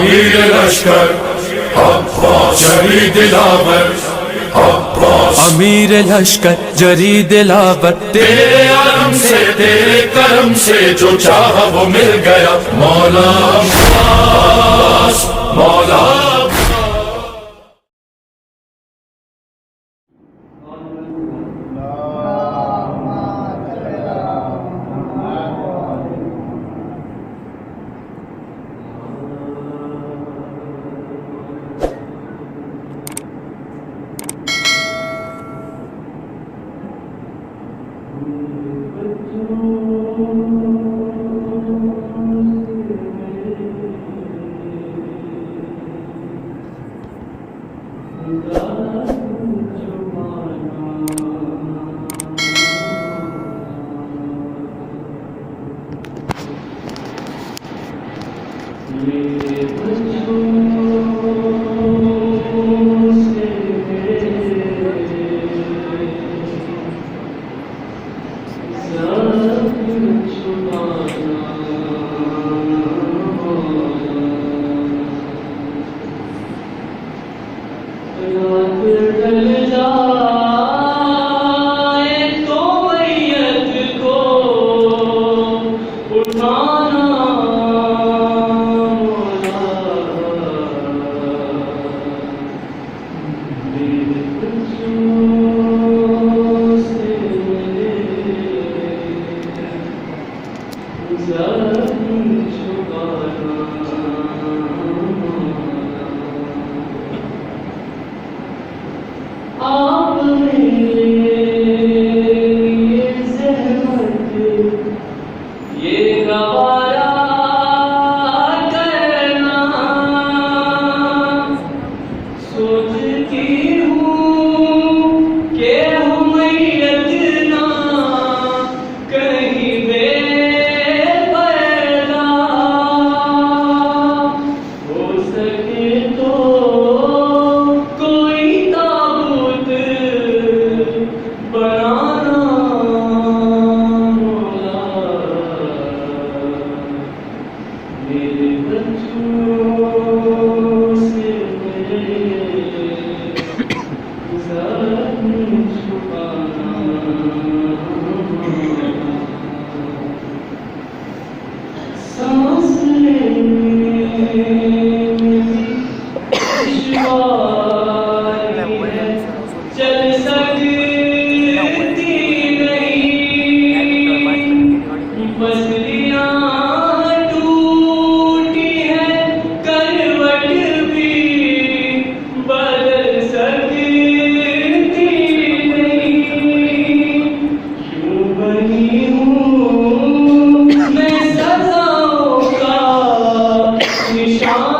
امیر لشکر عباس جری دلاور عباس امیر لشکر جری دلاور تیرے علم سے تیرے کرم سے جو چاہا وہ مل گیا مولا عباس مولا نشان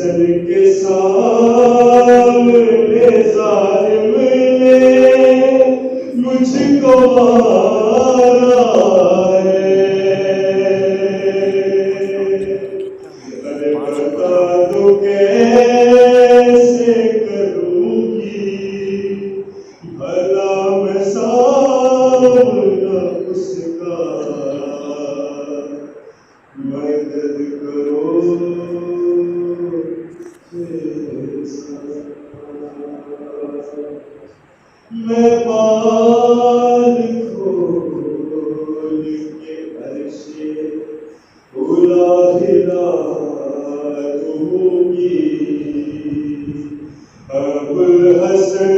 حسن کے سامنے ظالم نے مجھ کو مارا ہے. ارے بتا دو کیسے کروں گی بھلا میں سامنا اس کا. مدد کرو میں بال کھول کے عرش الا ہلا دوں گی. اب حسن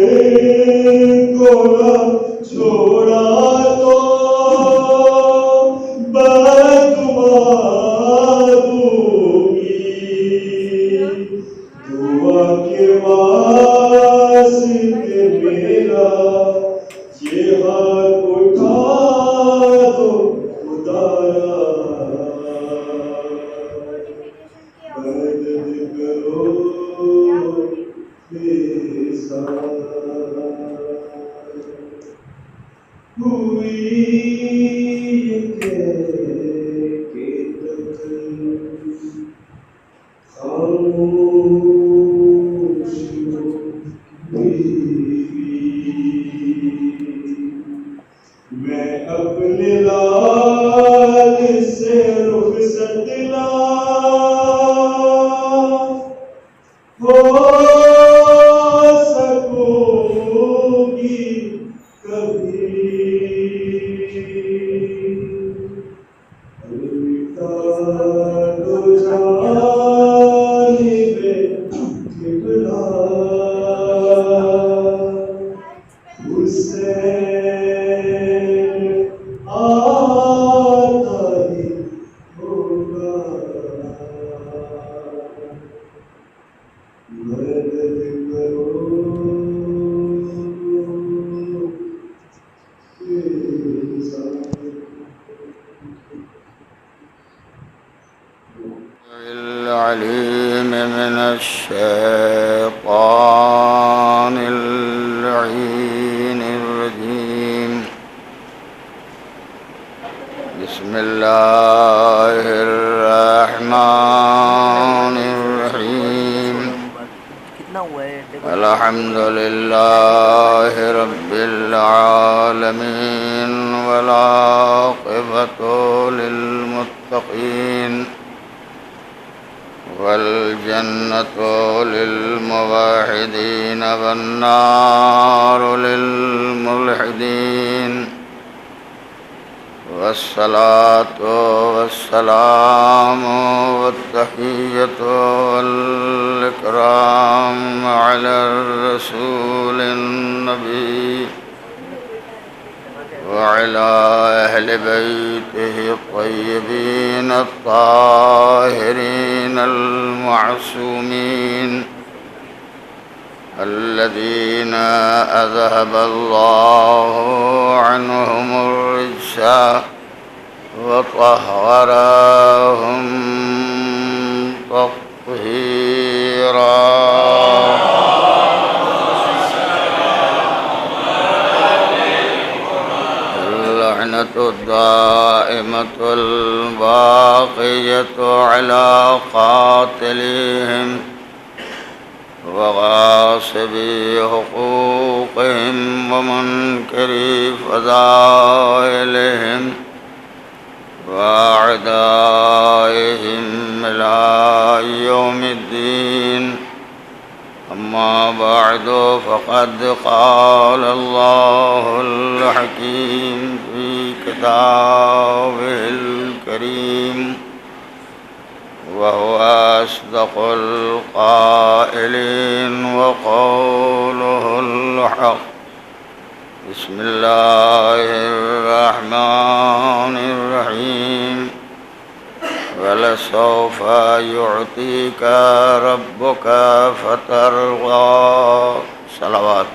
کو نہ چھوڑا تو بددعا دوں گی. دعا کے واسطے میرا یہ ہاتھ اٹھا دو خدایا. مدد کرو ہوئی کہ خاموش میں اپنے لال سے رخصت ہو سکوں گی کبھی. الٹا دو جانب قبلہ حسین آتا ہی ہوگا. مدد کرو العليم من الشيطان اللعين الرجيم. بسم الله الرحمن الرحيم. کتنا ہوا ہے دیکھو. الحمد لله رب العالمين والعاقبة للمتقين والجنة للموحدين والنار للملحدين. والصلاة والسلام والتحية والإكرام على الرسول النبي وعلى أهل بيته الطيبين الطاهرين المعصومين الذين أذهب الله عنهم الرجس وطهرهم تطهيرا. اللعنة الدائمة الباقية على قاتلهم وغاصبي حقوقهم ومنكري فضائلهم وأعدائهم إلى يوم الدين. أما بعد فقد قال الله الحكيم في كتابه الكريم وهو أصدق القائلين وقوله الحق. بسم الله الرحمن الرحيم. ولسوف يعطيك ربك فترضى. صلوات.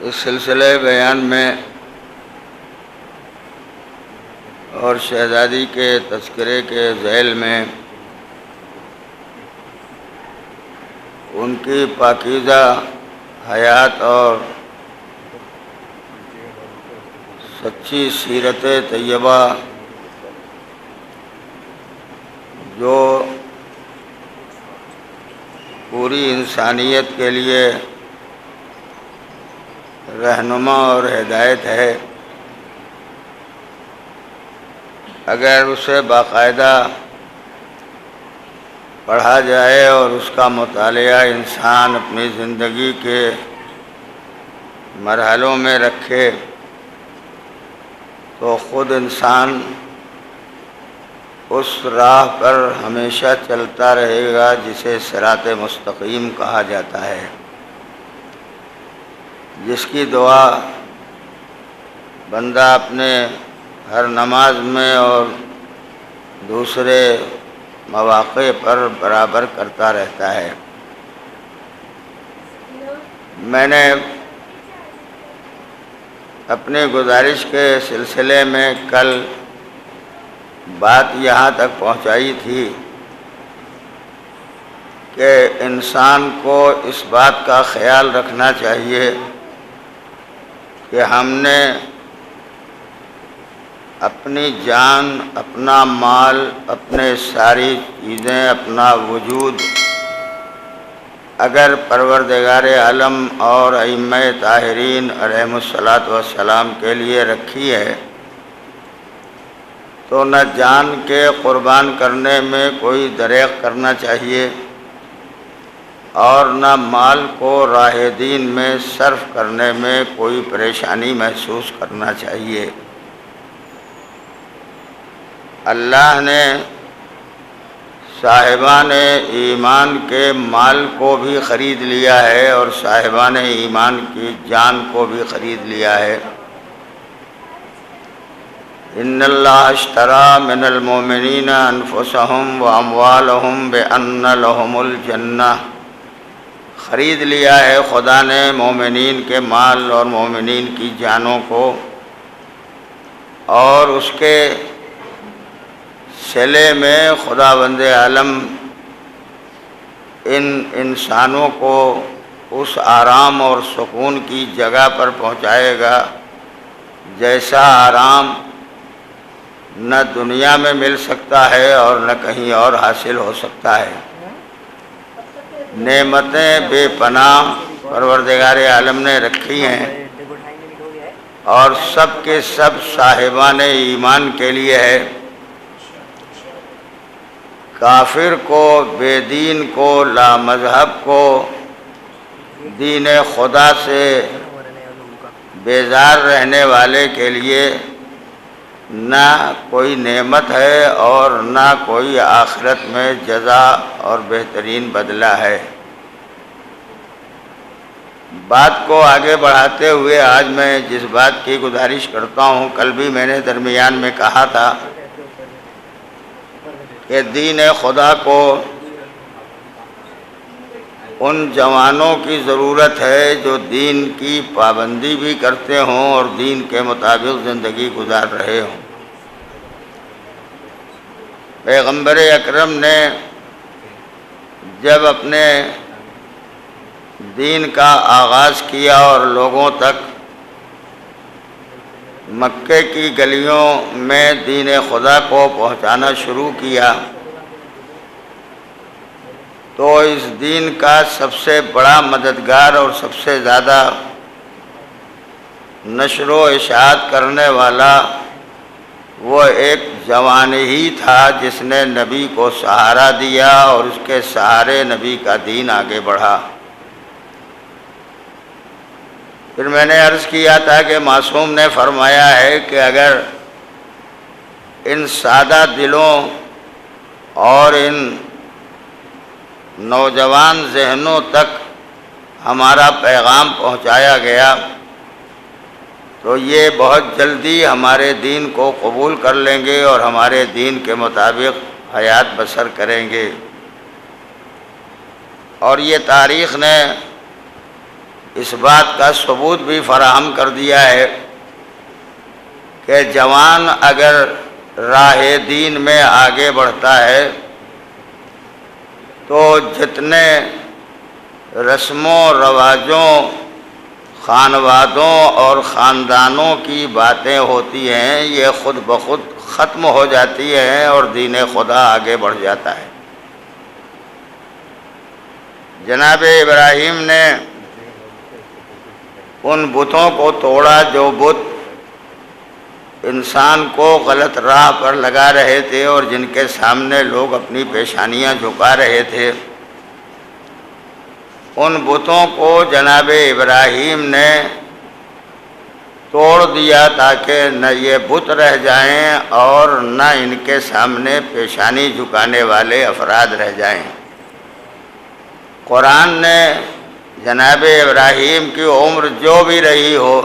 اس سلسلے بیان میں اور شہزادی کے تذکرے کے ذیل میں ان کی پاکیزہ حیات اور سچی سیرت طیبہ جو پوری انسانیت کے لیے رہنما اور ہدایت ہے، اگر اسے باقاعدہ پڑھا جائے اور اس کا مطالعہ انسان اپنی زندگی کے مرحلوں میں رکھے تو خود انسان اس راہ پر ہمیشہ چلتا رہے گا جسے صراط مستقیم کہا جاتا ہے، جس کی دعا بندہ اپنے ہر نماز میں اور دوسرے مواقع پر برابر کرتا رہتا ہے۔ میں نے اپنی گزارش کے سلسلے میں کل بات یہاں تک پہنچائی تھی کہ انسان کو اس بات کا خیال رکھنا چاہیے کہ ہم نے اپنی جان، اپنا مال، اپنے ساری چیزیں، اپنا وجود اگر پروردگار عالم اور ائمہ طاہرین علیہم الصلاۃ والسلام کے لیے رکھی ہے تو نہ جان کے قربان کرنے میں کوئی دریغ کرنا چاہیے اور نہ مال کو راہ دین میں صرف کرنے میں کوئی پریشانی محسوس کرنا چاہیے۔ اللہ نے صاحبان ایمان کے مال کو بھی خرید لیا ہے اور صاحبان ایمان کی جان کو بھی خرید لیا ہے۔ ان اللہ اشتری من المؤمنین انفسهم واموالهم بان لهم الجنہ، خرید لیا ہے خدا نے مومنین کے مال اور مومنین کی جانوں کو، اور اس کے صلے میں خداوند عالم ان انسانوں کو اس آرام اور سکون کی جگہ پر پہنچائے گا جیسا آرام نہ دنیا میں مل سکتا ہے اور نہ کہیں اور حاصل ہو سکتا ہے۔ نعمتیں بے پناہ پروردگار عالم نے رکھی ہیں اور سب کے سب صاحبان ایمان کے لیے ہے۔ کافر کو، بے دین کو، لا مذہب کو دین خدا سے بیزار رہنے والے کے لیے نہ کوئی نعمت ہے اور نہ کوئی آخرت میں جزا اور بہترین بدلہ ہے۔ بات کو آگے بڑھاتے ہوئے آج میں جس بات کی گزارش کرتا ہوں، کل بھی میں نے درمیان میں کہا تھا کہ دین خدا کو ان جوانوں کی ضرورت ہے جو دین کی پابندی بھی کرتے ہوں اور دین کے مطابق زندگی گزار رہے ہوں۔ پیغمبر اکرم نے جب اپنے دین کا آغاز کیا اور لوگوں تک مکے کی گلیوں میں دین خدا کو پہنچانا شروع کیا تو اس دین کا سب سے بڑا مددگار اور سب سے زیادہ نشر و اشاعت کرنے والا وہ ایک جوان ہی تھا جس نے نبی کو سہارا دیا اور اس کے سہارے نبی کا دین آگے بڑھا۔ پھر میں نے عرض کیا تھا کہ معصوم نے فرمایا ہے کہ اگر ان سادہ دلوں اور ان نوجوان ذہنوں تک ہمارا پیغام پہنچایا گیا تو یہ بہت جلدی ہمارے دین کو قبول کر لیں گے اور ہمارے دین کے مطابق حیات بسر کریں گے۔ اور یہ تاریخ نے اس بات کا ثبوت بھی فراہم کر دیا ہے کہ جوان اگر راہ دین میں آگے بڑھتا ہے تو جتنے رسموں رواجوں خانوادوں اور خاندانوں کی باتیں ہوتی ہیں یہ خود بخود ختم ہو جاتی ہیں اور دین خدا آگے بڑھ جاتا ہے۔ جناب ابراہیم نے ان بتوں کو توڑا جو بت انسان کو غلط راہ پر لگا رہے تھے اور جن کے سامنے لوگ اپنی پیشانیاں جھکا رہے تھے۔ ان بتوں کو جناب ابراہیم نے توڑ دیا تاکہ نہ یہ بت رہ جائیں اور نہ ان کے سامنے پیشانی جھکانے والے افراد رہ جائیں۔ قرآن نے جناب ابراہیم کی عمر جو بھی رہی ہو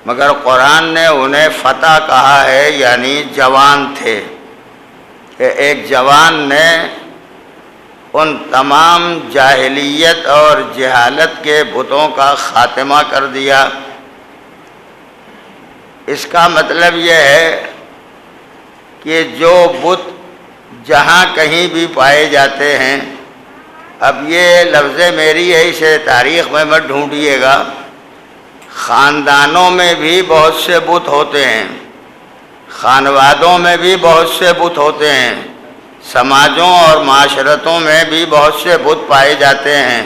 مگر قرآن نے انہیں فتح کہا ہے، یعنی جوان تھے، کہ ایک جوان نے ان تمام جاہلیت اور جہالت کے بتوں کا خاتمہ کر دیا۔ اس کا مطلب یہ ہے کہ جو بت جہاں کہیں بھی پائے جاتے ہیں، اب یہ لفظ میری ہے، اسے تاریخ میں مت ڈھونڈیے گا، خاندانوں میں بھی بہت سے بت ہوتے ہیں، خانوادوں میں بھی بہت سے بت ہوتے ہیں، سماجوں اور معاشرتوں میں بھی بہت سے بت پائے جاتے ہیں،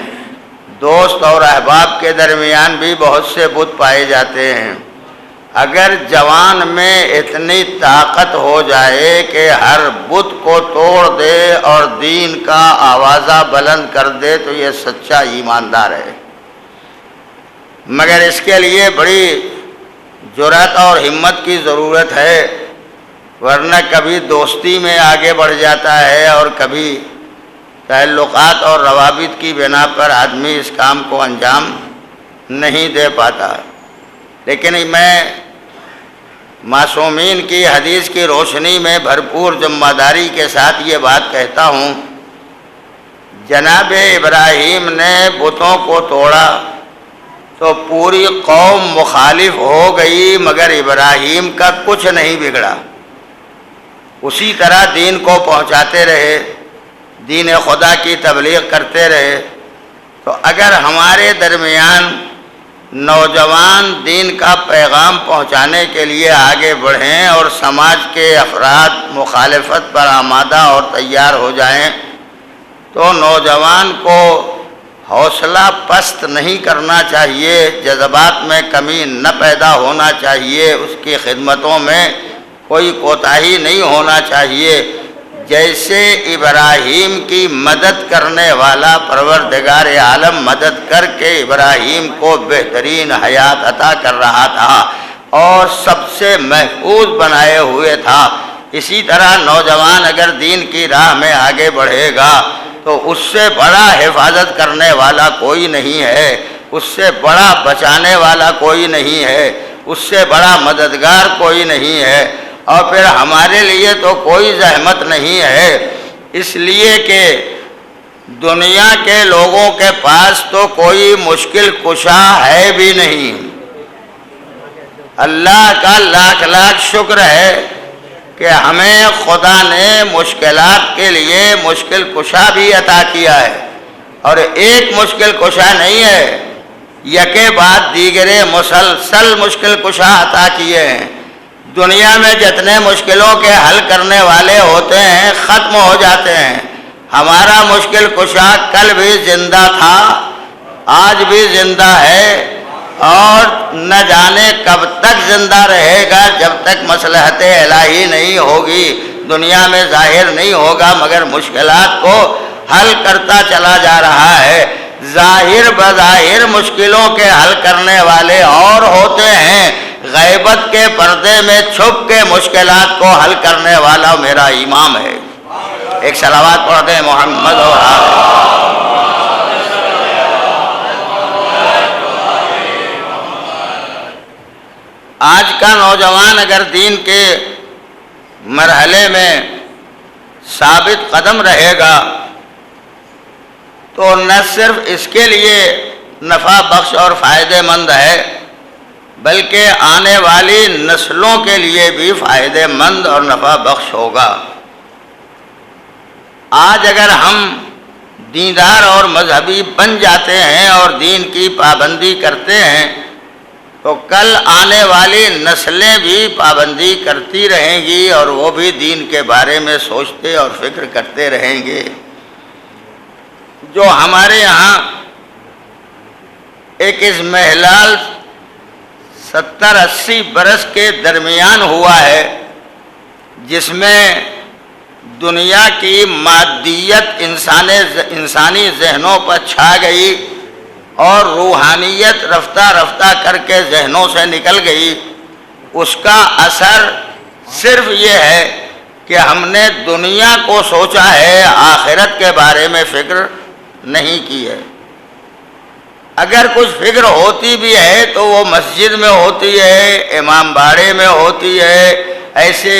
دوست اور احباب کے درمیان بھی بہت سے بت پائے جاتے ہیں۔ اگر جوان میں اتنی طاقت ہو جائے کہ ہر بت کو توڑ دے اور دین کا آوازہ بلند کر دے تو یہ سچا ایماندار ہے، مگر اس کے لیے بڑی جرأت اور ہمت کی ضرورت ہے، ورنہ کبھی دوستی میں آگے بڑھ جاتا ہے اور کبھی تعلقات اور روابط کی بنا پر آدمی اس کام کو انجام نہیں دے پاتا۔ لیکن میں معصومین کی حدیث کی روشنی میں بھرپور ذمہ داری کے ساتھ یہ بات کہتا ہوں، جناب ابراہیم نے بتوں کو توڑا تو پوری قوم مخالف ہو گئی مگر ابراہیم کا کچھ نہیں بگڑا، اسی طرح دین کو پہنچاتے رہے، دین خدا کی تبلیغ کرتے رہے۔ تو اگر ہمارے درمیان نوجوان دین کا پیغام پہنچانے کے لیے آگے بڑھیں اور سماج کے افراد مخالفت پر آمادہ اور تیار ہو جائیں تو نوجوان کو حوصلہ پست نہیں کرنا چاہیے، جذبات میں کمی نہ پیدا ہونا چاہیے، اس کی خدمتوں میں کوئی کوتاہی نہیں ہونا چاہیے۔ جیسے ابراہیم کی مدد کرنے والا پروردگار عالم مدد کر کے ابراہیم کو بہترین حیات عطا کر رہا تھا اور سب سے محفوظ بنائے ہوئے تھا، اسی طرح نوجوان اگر دین کی راہ میں آگے بڑھے گا تو اس سے بڑا حفاظت کرنے والا کوئی نہیں ہے، اس سے بڑا بچانے والا کوئی نہیں ہے، اس سے بڑا مددگار کوئی نہیں ہے، اور پھر ہمارے لیے تو کوئی زحمت نہیں ہے، اس لیے کہ دنیا کے لوگوں کے پاس تو کوئی مشکل کشا ہے بھی نہیں۔ اللہ کا لاکھ لاکھ شکر ہے کہ ہمیں خدا نے مشکلات کے لیے مشکل کشا بھی عطا کیا ہے، اور ایک مشکل کشا نہیں ہے، یکے بعد دیگرے مسلسل مشکل کشا عطا کیے ہیں۔ دنیا میں جتنے مشکلوں کے حل کرنے والے ہوتے ہیں ختم ہو جاتے ہیں، ہمارا مشکل کشا کل بھی زندہ تھا، آج بھی زندہ ہے، اور نہ جانے کب تک زندہ رہے گا، جب تک مصلحت الہی نہیں ہوگی دنیا میں ظاہر نہیں ہوگا، مگر مشکلات کو حل کرتا چلا جا رہا ہے۔ ظاہر بظاہر مشکلوں کے حل کرنے والے اور ہوتے ہیں، غیبت کے پردے میں چھپ کے مشکلات کو حل کرنے والا میرا امام ہے۔ ایک صلوات پڑھ دیں محمد اور آج کا نوجوان اگر دین کے مرحلے میں ثابت قدم رہے گا تو نہ صرف اس کے لیے نفع بخش اور فائدہ مند ہے، بلکہ آنے والی نسلوں کے لیے بھی فائدہ مند اور نفع بخش ہوگا۔ آج اگر ہم دیندار اور مذہبی بن جاتے ہیں اور دین کی پابندی کرتے ہیں تو کل آنے والی نسلیں بھی پابندی کرتی رہیں گی اور وہ بھی دین کے بارے میں سوچتے اور فکر کرتے رہیں گے۔ جو ہمارے یہاں ایک اضمحلال 70-80 برس کے درمیان ہوا ہے، جس میں دنیا کی مادیت انسانی ذہنوں پر چھا گئی اور روحانیت رفتہ رفتہ کر کے ذہنوں سے نکل گئی، اس کا اثر صرف یہ ہے کہ ہم نے دنیا کو سوچا ہے، آخرت کے بارے میں فکر نہیں کی ہے۔ اگر کچھ فکر ہوتی بھی ہے تو وہ مسجد میں ہوتی ہے، امام باڑے میں ہوتی ہے، ایسے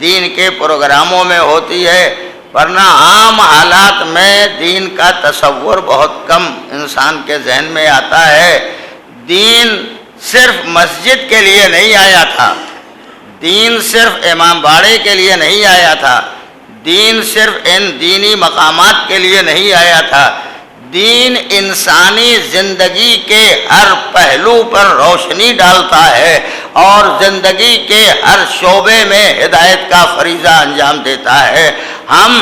دین کے پروگراموں میں ہوتی ہے، ورنہ عام حالات میں دین کا تصور بہت کم انسان کے ذہن میں آتا ہے۔ دین صرف مسجد کے لیے نہیں آیا تھا، دین صرف امام باڑے کے لیے نہیں آیا تھا، دین صرف ان دینی مقامات کے لیے نہیں آیا تھا، دین انسانی زندگی کے ہر پہلو پر روشنی ڈالتا ہے اور زندگی کے ہر شعبے میں ہدایت کا فریضہ انجام دیتا ہے۔ ہم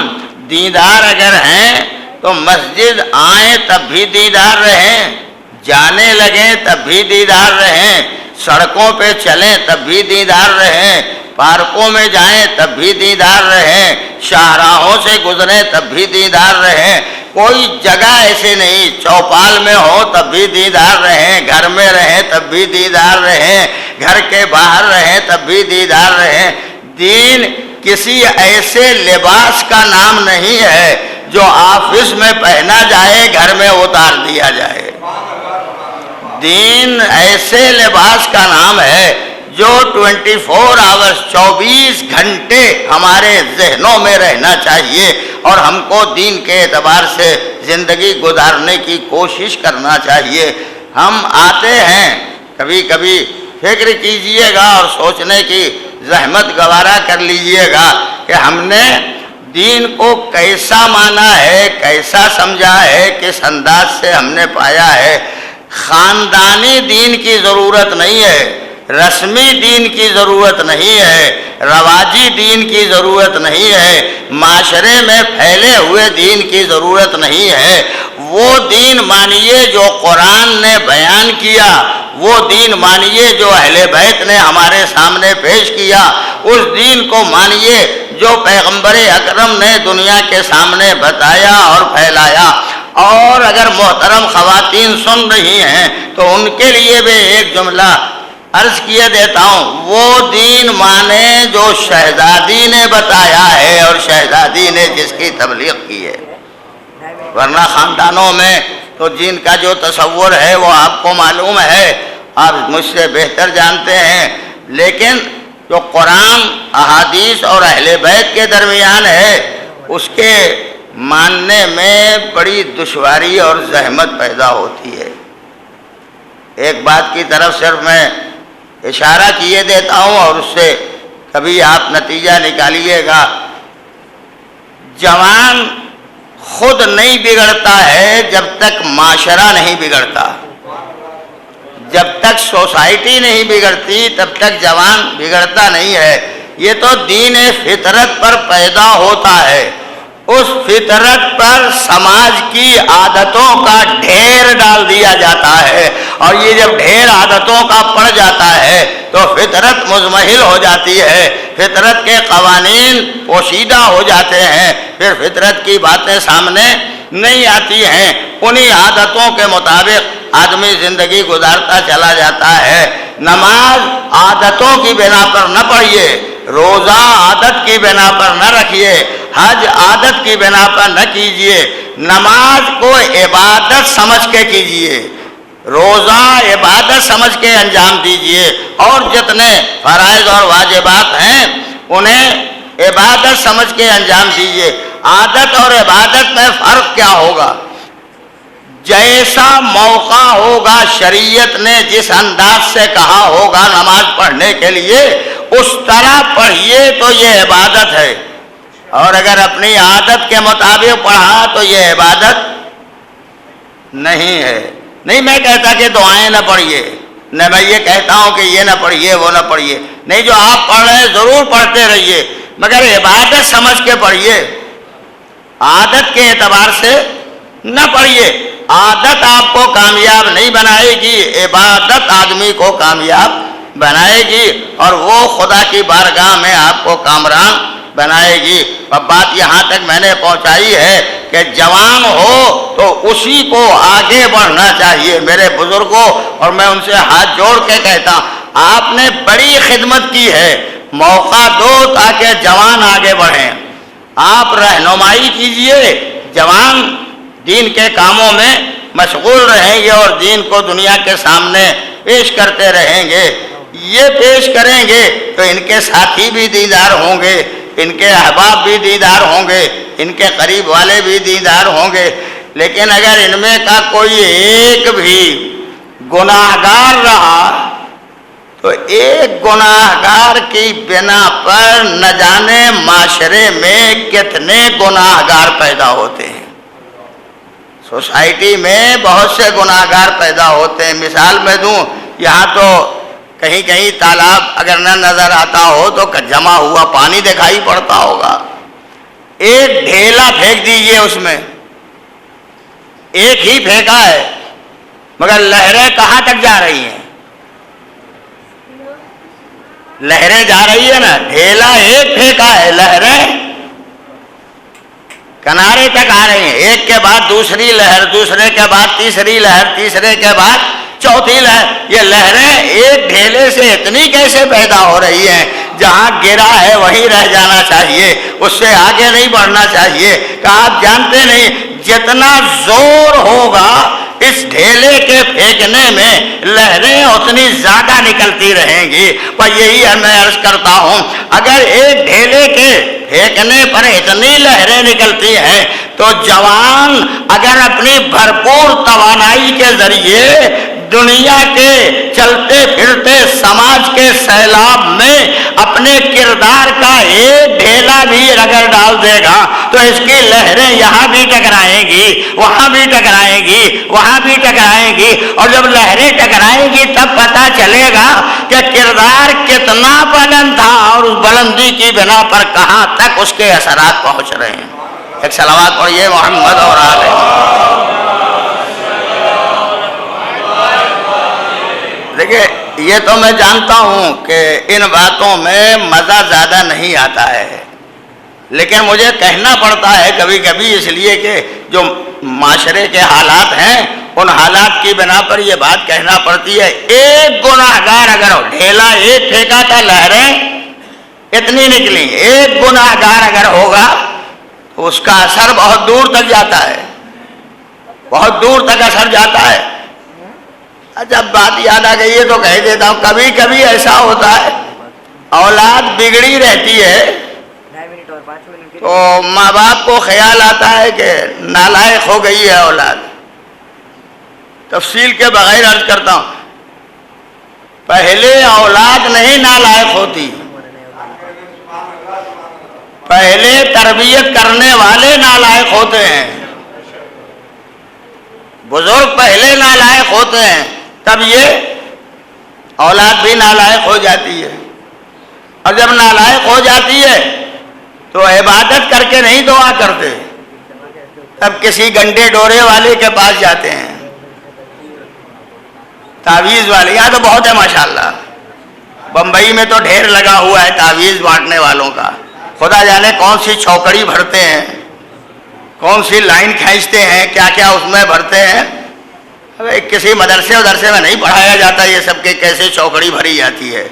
دیندار اگر ہیں تو مسجد آئیں تب بھی دیندار رہیں، جانے لگیں تب بھی دیندار رہیں، سڑکوں پہ چلیں تب بھی دیندار رہیں، پارکوں میں جائیں تب بھی دیندار رہیں، شاہراہوں سے گزریں تب بھی دیندار رہیں۔ کوئی جگہ ایسے نہیں، چوپال میں ہو تب بھی دیندار رہیں، گھر میں رہیں تب بھی دیندار رہیں، گھر کے باہر رہیں تب بھی دیندار رہیں۔ دین کسی ایسے لباس کا نام نہیں ہے جو آفس میں پہنا جائے، گھر میں اتار دیا جائے۔ دین ایسے لباس کا نام ہے جو 24 آورز 24 گھنٹے ہمارے ذہنوں میں رہنا چاہیے اور ہم کو دین کے اعتبار سے زندگی گزارنے کی کوشش کرنا چاہیے۔ ہم آتے ہیں، کبھی کبھی فکر کیجئے گا اور سوچنے کی زحمت گوارا کر لیجئے گا کہ ہم نے دین کو کیسا مانا ہے، کیسا سمجھا ہے، کس انداز سے ہم نے پایا ہے۔ خاندانی دین کی ضرورت نہیں ہے، رسمی دین کی ضرورت نہیں ہے، رواجی دین کی ضرورت نہیں ہے، معاشرے میں پھیلے ہوئے دین کی ضرورت نہیں ہے۔ وہ دین مانیے جو قرآن نے بیان کیا، وہ دین مانیے جو اہل بیت نے ہمارے سامنے پیش کیا، اس دین کو مانیے جو پیغمبر اکرم نے دنیا کے سامنے بتایا اور پھیلایا۔ اور اگر محترم خواتین سن رہی ہیں تو ان کے لیے بھی ایک جملہ عرض کیے دیتا ہوں، وہ دین مانے جو شہزادی نے بتایا ہے اور شہزادی نے جس کی تبلیغ کی ہے۔ ورنہ خاندانوں میں تو جن کا جو تصور ہے وہ آپ کو معلوم ہے، آپ مجھ سے بہتر جانتے ہیں، لیکن جو قرآن، احادیث اور اہل بیت کے درمیان ہے اس کے ماننے میں بڑی دشواری اور زحمت پیدا ہوتی ہے۔ ایک بات کی طرف صرف میں اشارہ کیے دیتا ہوں اور اس سے کبھی آپ نتیجہ نکالیے گا۔ جوان خود نہیں بگڑتا ہے جب تک معاشرہ نہیں بگڑتا، جب تک سوسائٹی نہیں بگڑتی تب تک جوان بگڑتا نہیں ہے۔ یہ تو دین فطرت پر پیدا ہوتا ہے، اس فطرت پر سماج کی عادتوں کا ڈھیر ڈال دیا جاتا ہے، اور یہ جب ڈھیر عادتوں کا پڑ جاتا ہے تو فطرت مزمحل ہو جاتی ہے، فطرت کے قوانین پوشیدہ ہو جاتے ہیں، پھر فطرت کی باتیں سامنے نہیں آتی ہیں۔ انہی عادتوں کے مطابق آدمی زندگی گزارتا چلا جاتا ہے۔ نماز عادتوں کی بنا پر نہ پڑھیے، روزہ عادت کی بنا پر نہ رکھیے، حج عادت کی بنا پر نہ کیجیے، نماز کو عبادت سمجھ کے کیجیے، روزہ عبادت سمجھ کے انجام دیجیے، اور جتنے فرائض اور واجبات ہیں انہیں عبادت سمجھ کے انجام دیجیے۔ عادت اور عبادت میں فرق کیا ہوگا؟ جیسا موقع ہوگا شریعت نے جس انداز سے کہا ہوگا نماز پڑھنے کے لیے اس طرح پڑھیے تو یہ عبادت ہے، اور اگر اپنی عادت کے مطابق پڑھا تو یہ عبادت نہیں ہے۔ نہیں میں کہتا کہ دعائیں نہ پڑھیے، نہ میں یہ کہتا ہوں کہ یہ نہ پڑھیے وہ نہ پڑھیے، نہیں، جو آپ پڑھ رہے ہیں ضرور پڑھتے رہیے، مگر عبادت سمجھ کے پڑھیے، عادت کے اعتبار سے نہ پڑھیے۔ عادت آپ کو کامیاب نہیں بنائے گی، عبادت آدمی کو کامیاب بنائے گی، اور وہ خدا کی بارگاہ میں آپ کو کامران بنائے گی۔ اب بات یہاں تک میں نے پہنچائی ہے کہ جوان ہو تو اسی کو آگے بڑھنا چاہیے میرے بزرگوں، اور میں ان سے ہاتھ جوڑ کے کہتا ہوں آپ نے بڑی خدمت کی ہے، موقع دو تاکہ جوان آگے بڑھیں، آپ رہنمائی کیجئے، جوان دین کے کاموں میں مشغول رہیں گے اور دین کو دنیا کے سامنے پیش کرتے رہیں گے۔ یہ پیش کریں گے تو ان کے ساتھی بھی دیندار ہوں گے، ان کے احباب بھی دیندار ہوں گے، ان کے قریب والے بھی دیندار ہوں گے، لیکن اگر ان میں کا کوئی ایک بھی گناہگار رہا تو ایک گناہگار کی بنا پر نہ جانے معاشرے میں کتنے گناہگار پیدا ہوتے ہیں۔ سوسائٹی میں بہت سے گناہگار پیدا ہوتے ہیں۔ مثال میں دوں، یہاں تو کہیں کہیں تالاب اگر نہ نظر آتا ہو تو جمع ہوا پانی دکھائی پڑتا ہوگا، ایک ڈھیلا پھینک دیجئے اس میں، ایک ہی پھینکا ہے مگر لہریں کہاں تک جا رہی ہیں؟ لہریں جا رہی ہے نا، ڈھیلا ایک پھینکا ہے، لہریں کنارے تک آ رہی ہیں، ایک کے بعد دوسری لہر، دوسرے کے بعد تیسری لہر، تیسرے کے بعد چوتھی لہر۔ یہ لہریں ایک ڈھیلے سے اتنی کیسے پیدا ہو رہی ہیں؟ جہاں گرا ہے وہیں رہ جانا چاہیے، اس سے آگے نہیں بڑھنا چاہیے۔ کہ آپ جانتے نہیں جتنا زور ہوگا اس ڈھیلے کے پھینکنے میں لہریں اتنی زیادہ نکلتی رہیں گی۔ پر یہی میں عرض کرتا ہوں اگر ایک ڈھیلے کے پھینکنے پر اتنی لہریں نکلتی ہیں تو جوان اگر اپنی بھرپور توانائی کے ذریعے دنیا کے چلتے پھرتے سماج کے سیلاب میں اپنے کردار کا ایک ڈھیلا بھی اگر ڈال دے گا تو اس کی لہریں یہاں بھی ٹکرائیں گی، وہاں بھی ٹکرائیں گی، وہاں بھی ٹکرائیں گی، اور جب لہریں ٹکرائیں گی تب پتہ چلے گا کہ کردار کتنا بلند تھا اور اس بلندی کی بنا پر کہاں تک اس کے اثرات پہنچ رہے ہیں۔ ایک صلوات پڑھیے محمد اور آلہ۔ دیکھیں یہ تو میں جانتا ہوں کہ ان باتوں میں مزہ زیادہ نہیں آتا ہے، لیکن مجھے کہنا پڑتا ہے کبھی کبھی، اس لیے کہ جو معاشرے کے حالات ہیں ان حالات کی بنا پر یہ بات کہنا پڑتی ہے۔ ایک گناہگار اگر ہو، ڈھیلا ایک پھینکا تھا لہریں اتنی نکلی، ایک گناہگار اگر ہوگا تو اس کا اثر بہت دور تک جاتا ہے، بہت دور تک اثر جاتا ہے۔ جب بات یاد آ گئی ہے تو کہہ دیتا ہوں کبھی کبھی ایسا ہوتا ہے اولاد بگڑی رہتی ہے تو ماں باپ کو خیال آتا ہے کہ نالائق ہو گئی ہے اولاد۔ تفصیل کے بغیر عرض کرتا ہوں، پہلے اولاد نہیں نالائق ہوتی، پہلے تربیت کرنے والے نالائق ہوتے ہیں، بزرگ پہلے نالائق ہوتے ہیں، تب یہ اولاد بھی نالائق ہو جاتی ہے، اور جب نالائق ہو جاتی ہے تو عبادت کر کے نہیں دعا کرتے، تب کسی گنڈے ڈورے والے کے پاس جاتے ہیں، تعویذ والے۔ یہاں تو بہت ہے ماشاءاللہ، بمبئی میں تو ڈھیر لگا ہوا ہے تعویذ بانٹنے والوں کا، خدا جانے کون سی چوکڑی بھرتے ہیں، کون سی لائن کھینچتے ہیں، کیا کیا اس میں بھرتے ہیں۔ کسی مدرسے میں نہیں پڑھایا جاتا یہ سب کہ کیسے چوکڑی بھری جاتی ہے،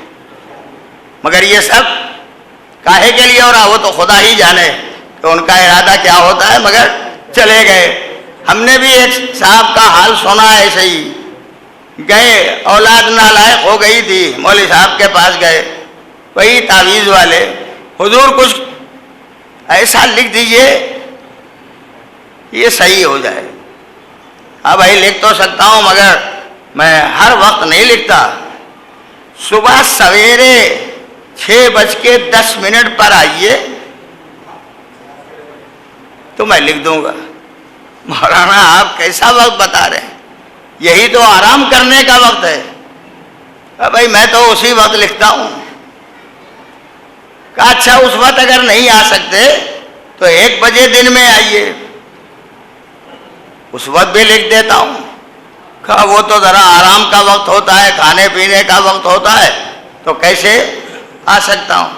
مگر یہ سب کاہے کے لیے ہو رہا وہ تو خدا ہی جانے کہ ان کا ارادہ کیا ہوتا ہے، مگر چلے گئے۔ ہم نے بھی ایک صاحب کا حال سنا ایسے ہی، گئے اولاد نالائق ہو گئی تھی، مولوی صاحب کے پاس گئے، وہی تعویذ والے، حضور کچھ ایسا لکھ دیجئے یہ صحیح ہو جائے۔ اب بھائی لکھ تو سکتا ہوں مگر میں ہر وقت نہیں لکھتا. صبح سویرے 6:10 پر آئیے تو میں لکھ دوں گا. مولانا آپ کیسا وقت بتا رہے ہیں؟ یہی تو آرام کرنے کا وقت ہے. بھائی میں تو اسی وقت لکھتا ہوں. کہا اچھا اس وقت اگر نہیں آ سکتے تو 1 بجے دن میں آئیے, اس وقت بھی لکھ دیتا ہوں. کہا وہ تو ذرا آرام کا وقت ہوتا ہے, کھانے پینے کا وقت ہوتا ہے, تو کیسے آ سکتا ہوں.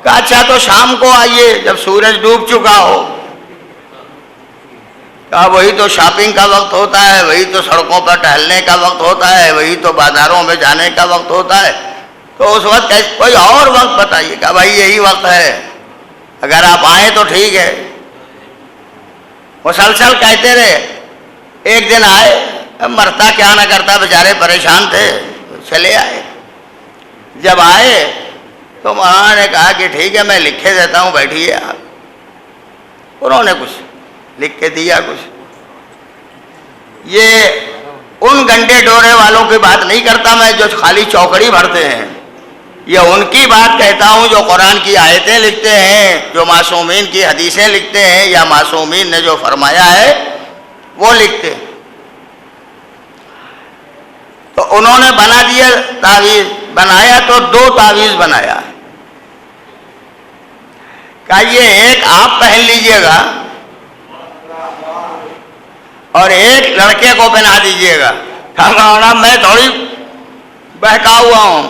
کہا اچھا تو شام کو آئیے جب سورج ڈوب چکا ہو. کہا وہی تو شاپنگ کا وقت ہوتا ہے, وہی تو سڑکوں پر ٹہلنے کا وقت ہوتا ہے, وہی تو بازاروں میں جانے کا وقت ہوتا ہے, تو اس وقت کوئی اور وقت بتائیے. کہا بھائی یہی وقت ہے, اگر آپ آئیں تو ٹھیک ہے. مسلسل کہتے رہے. ایک دن آئے, مرتا کیا نہ کرتا, بیچارے پریشان تھے, چلے آئے. جب آئے تو مولانا نے کہا کہ ٹھیک ہے میں لکھے دیتا ہوں, بیٹھیے آپ. انہوں نے کچھ لکھ کے دیا کچھ. یہ ان گنڈے ڈورے والوں کی بات نہیں کرتا میں جو خالی چوکڑی بھرتے ہیں, یہ ان کی بات کہتا ہوں جو قرآن کی آیتیں لکھتے ہیں, جو معصومین کی حدیثیں لکھتے ہیں, یا معصومین نے جو فرمایا ہے وہ لکھتے ہیں. تو انہوں نے بنا دیا تعویذ. بنایا تو 2 تعویذ بنایا. کہا یہ ایک آپ پہن لیجئے گا اور ایک لڑکے کو پہنا دیجئے گا. کہا میں تھوڑی بہکا ہوا ہوں.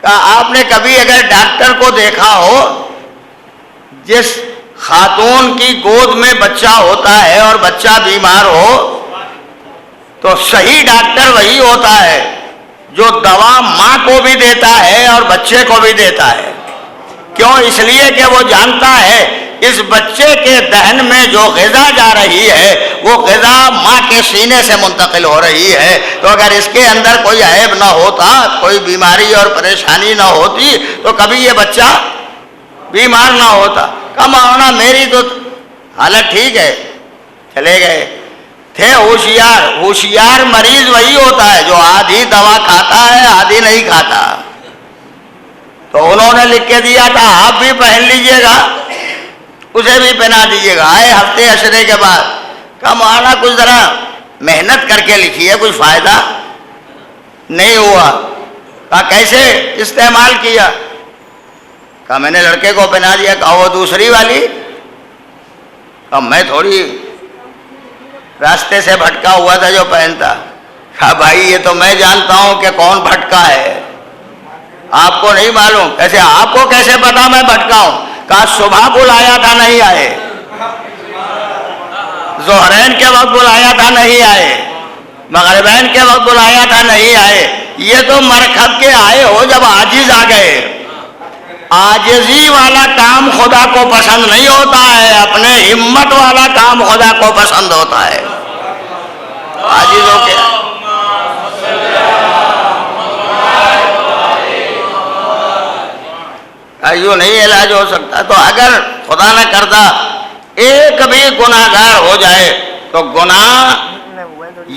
کہا آپ نے کبھی اگر ڈاکٹر کو دیکھا ہو, جس خاتون کی گود میں بچہ ہوتا ہے اور بچہ بیمار ہو, تو صحیح ڈاکٹر وہی ہوتا ہے جو دوا ماں کو بھی دیتا ہے اور بچے کو بھی دیتا ہے. کیوں؟ اس لیے کہ وہ جانتا ہے اس بچے کے دہن میں جو غذا جا رہی ہے وہ غذا ماں کے سینے سے منتقل ہو رہی ہے. تو اگر اس کے اندر کوئی عیب نہ ہوتا, کوئی بیماری اور پریشانی نہ ہوتی, تو کبھی یہ بچہ بیمار نہ ہوتا. کہا مولانا میری تو حالت ٹھیک ہے. چلے گئے. تھے ہوشیار. ہوشیار مریض وہی ہوتا ہے جو آدھی دوا کھاتا ہے آدھی نہیں کھاتا. تو انہوں نے لکھ کے دیا تھا آپ بھی پہن لیجئے گا, اسے بھی پہنا دیجئے گا. آئے ہفتے عشرے کے بعد. کہا مولانا کچھ ذرا محنت کر کے لکھیے, کچھ فائدہ نہیں ہوا. کہا کیسے استعمال کیا؟ کہا میں نے لڑکے کو پہنا دیا. کہا وہ دوسری والی؟ کہا میں تھوڑی راستے سے بھٹکا ہوا تھا جو پہنتا. کہا بھائی یہ تو میں جانتا ہوں کہ کون بھٹکا ہے, آپ کو نہیں معلوم. کیسے آپ کو کیسے پتا میں بھٹکا ہوں؟ کہا صبح بلایا تھا نہیں آئے, ظہرین کے وقت بلایا تھا نہیں آئے, مغربین کے وقت بلایا تھا نہیں آئے. یہ تو مرکب کے آئے ہو جب عاجز آ گئے. عاجزی والا کام خدا کو پسند نہیں ہوتا ہے, اپنے ہمت والا کام خدا کو پسند ہوتا ہے. عاجز ہو کے یوں نہیں علاج ہو سکتا. تو اگر خدا نہ کرتا ایک بھی گناہگار ہو جائے تو گناہ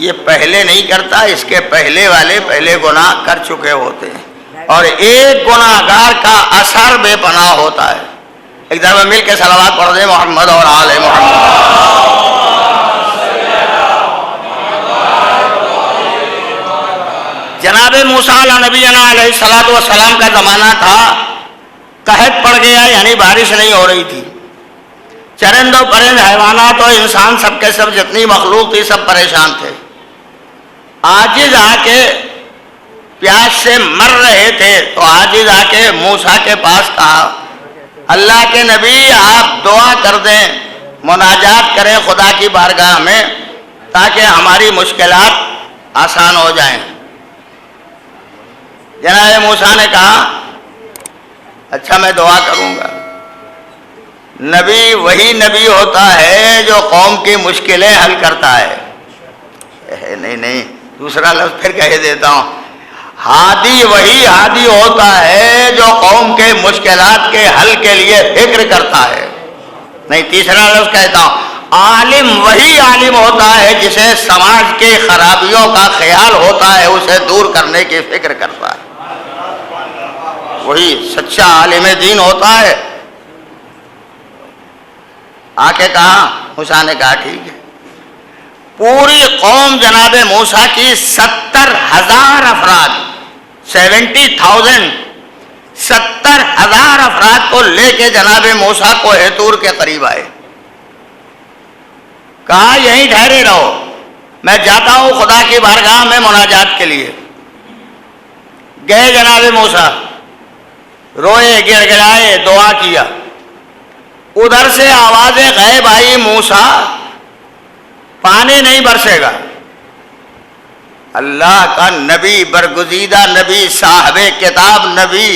یہ پہلے نہیں کرتا, اس کے پہلے والے پہلے گناہ کر چکے ہوتے ہیں, اور ایک گناہگار کا اثر بے پناہ ہوتا ہے. ایک دفعہ مل کے صلوات پڑھ دیں محمد اور آل محمد. جناب موسیٰ علیہ نبینا علیہ الصلوۃ والسلام کا زمانہ تھا. قحط پڑ گیا, یعنی بارش نہیں ہو رہی تھی. چرند و پرند, حیوانات اور انسان سب کے سب جتنی مخلوق تھی سب پریشان تھے. عاجز آ کے پیاس سے مر رہے تھے, تو عاجز آ کے موسیٰ کے پاس کہا اللہ کے نبی آپ دعا کر دیں, مناجات کریں خدا کی بارگاہ میں تاکہ ہماری مشکلات آسان ہو جائیں. جناب موسیٰ نے کہا اچھا میں دعا کروں گا. نبی وہی نبی ہوتا ہے جو قوم کی مشکلیں حل کرتا ہے. نہیں دوسرا لفظ پھر کہہ دیتا ہوں, ہادی وہی ہادی ہوتا ہے جو قوم کے مشکلات کے حل کے لیے فکر کرتا ہے. نہیں تیسرا لفظ کہتا ہوں, عالم وہی عالم ہوتا ہے جسے سماج کے خرابیوں کا خیال ہوتا ہے، اسے دور کرنے کی فکر کرتا ہے، وہی سچا عالم دین ہوتا ہے۔ آ کے کہا، موسیٰ نے کہا ٹھیک ہے۔ پوری قوم جناب موسیٰ کی 70,000 افراد 70,000 70,000 افراد کو لے کے جناب موسیٰ کوہ طور کے قریب آئے، کہا یہیں ٹھہرے رہو، میں جاتا ہوں خدا کی بارگاہ میں مناجات کے لیے۔ گئے جناب موسیٰ، روئے، گڑ گڑائے، دعا کیا۔ ادھر سے آواز غیب آئی، موسیٰ پانی نہیں برسے گا۔ اللہ کا نبی، برگزیدہ نبی، صاحب کتاب نبی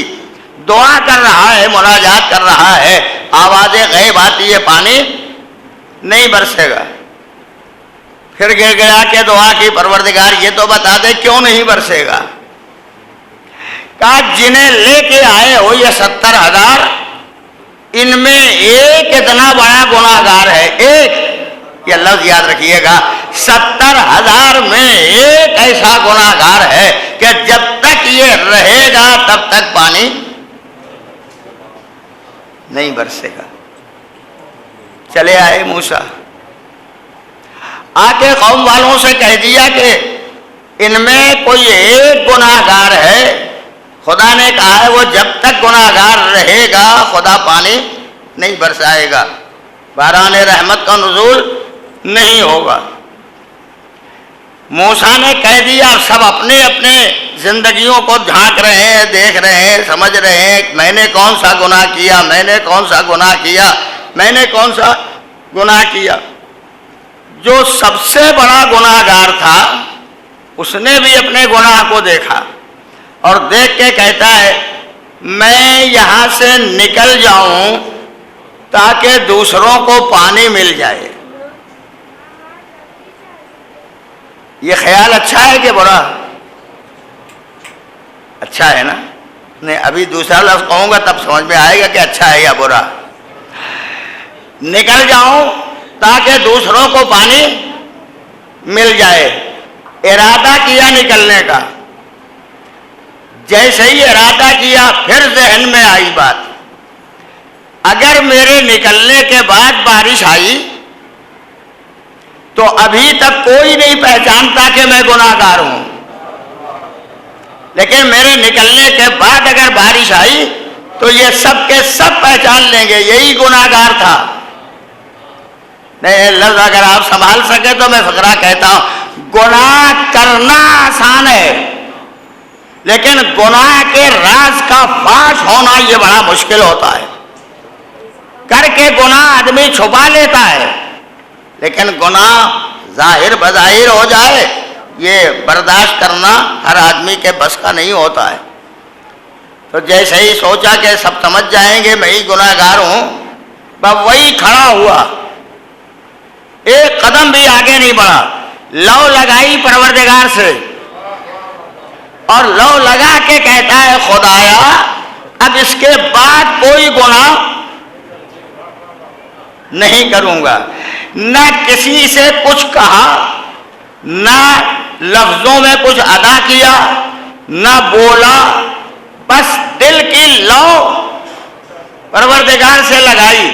دعا کر رہا ہے، مناجات کر رہا ہے، آواز غیب آتی ہے پانی نہیں برسے گا۔ پھر گڑ گڑا کے دعا کی، پروردگار یہ تو بتا دے کیوں نہیں برسے گا۔ کہا جنہیں لے کے آئے ہو یہ 70,000، ان میں ایک اتنا بڑا گناہگار ہے، ایک، یہ لفظ یاد رکھیے گا، 70,000 میں ایک ایسا گناہگار ہے کہ جب تک یہ رہے گا تب تک پانی نہیں برسے گا۔ چلے آئے موسیٰ، آ کے قوم والوں سے کہہ دیا کہ ان میں کوئی ایک گناہگار ہے، خدا نے کہا ہے وہ جب تک گناہگار رہے گا خدا پانی نہیں برسائے گا، باران رحمت کا نزول نہیں ہوگا۔ موسیٰ نے کہہ دیا، سب اپنے اپنے زندگیوں کو جھانک رہے ہیں، دیکھ رہے ہیں، سمجھ رہے ہیں میں نے کون سا گناہ کیا، میں نے کون سا گناہ کیا، میں نے کون سا گناہ کیا۔ جو سب سے بڑا گناہگار تھا اس نے بھی اپنے گناہ کو دیکھا اور دیکھ کے کہتا ہے میں یہاں سے نکل جاؤں تاکہ دوسروں کو پانی مل جائے۔ یہ خیال اچھا ہے کہ برا؟ اچھا ہے نا؟ نہیں، ابھی دوسرا لفظ کہوں گا تب سمجھ میں آئے گا کہ اچھا ہے یا برا۔ نکل جاؤں تاکہ دوسروں کو پانی مل جائے، ارادہ کیا نکلنے کا۔ جیسے ہی ارادہ کیا پھر ذہن میں آئی بات، اگر میرے نکلنے کے بعد بارش آئی تو ابھی تک کوئی نہیں پہچانتا کہ میں گناہگار ہوں، لیکن میرے نکلنے کے بعد اگر بارش آئی تو یہ سب کے سب پہچان لیں گے یہی گناہگار تھا۔ نہیں، لفظ اگر آپ سنبھال سکے تو میں فقرہ کہتا ہوں، گناہ کرنا آسان ہے لیکن گناہ کے راز کا فاش ہونا یہ بڑا مشکل ہوتا ہے۔ کر کے گناہ آدمی چھپا لیتا ہے لیکن گناہ ظاہر بظاہر ہو جائے یہ برداشت کرنا ہر آدمی کے بس کا نہیں ہوتا ہے۔ تو جیسے ہی سوچا کہ سب سمجھ جائیں گے میں ہی گناہگار ہوں، بس وہی کھڑا ہوا، ایک قدم بھی آگے نہیں بڑھا، لو لگائی پروردگار سے اور لو لگا کے کہتا ہے خدایا اب اس کے بعد کوئی گناہ نہیں کروں گا۔ نہ کسی سے کچھ کہا، نہ لفظوں میں کچھ ادا کیا، نہ بولا، بس دل کی لو پروردگار سے لگائی۔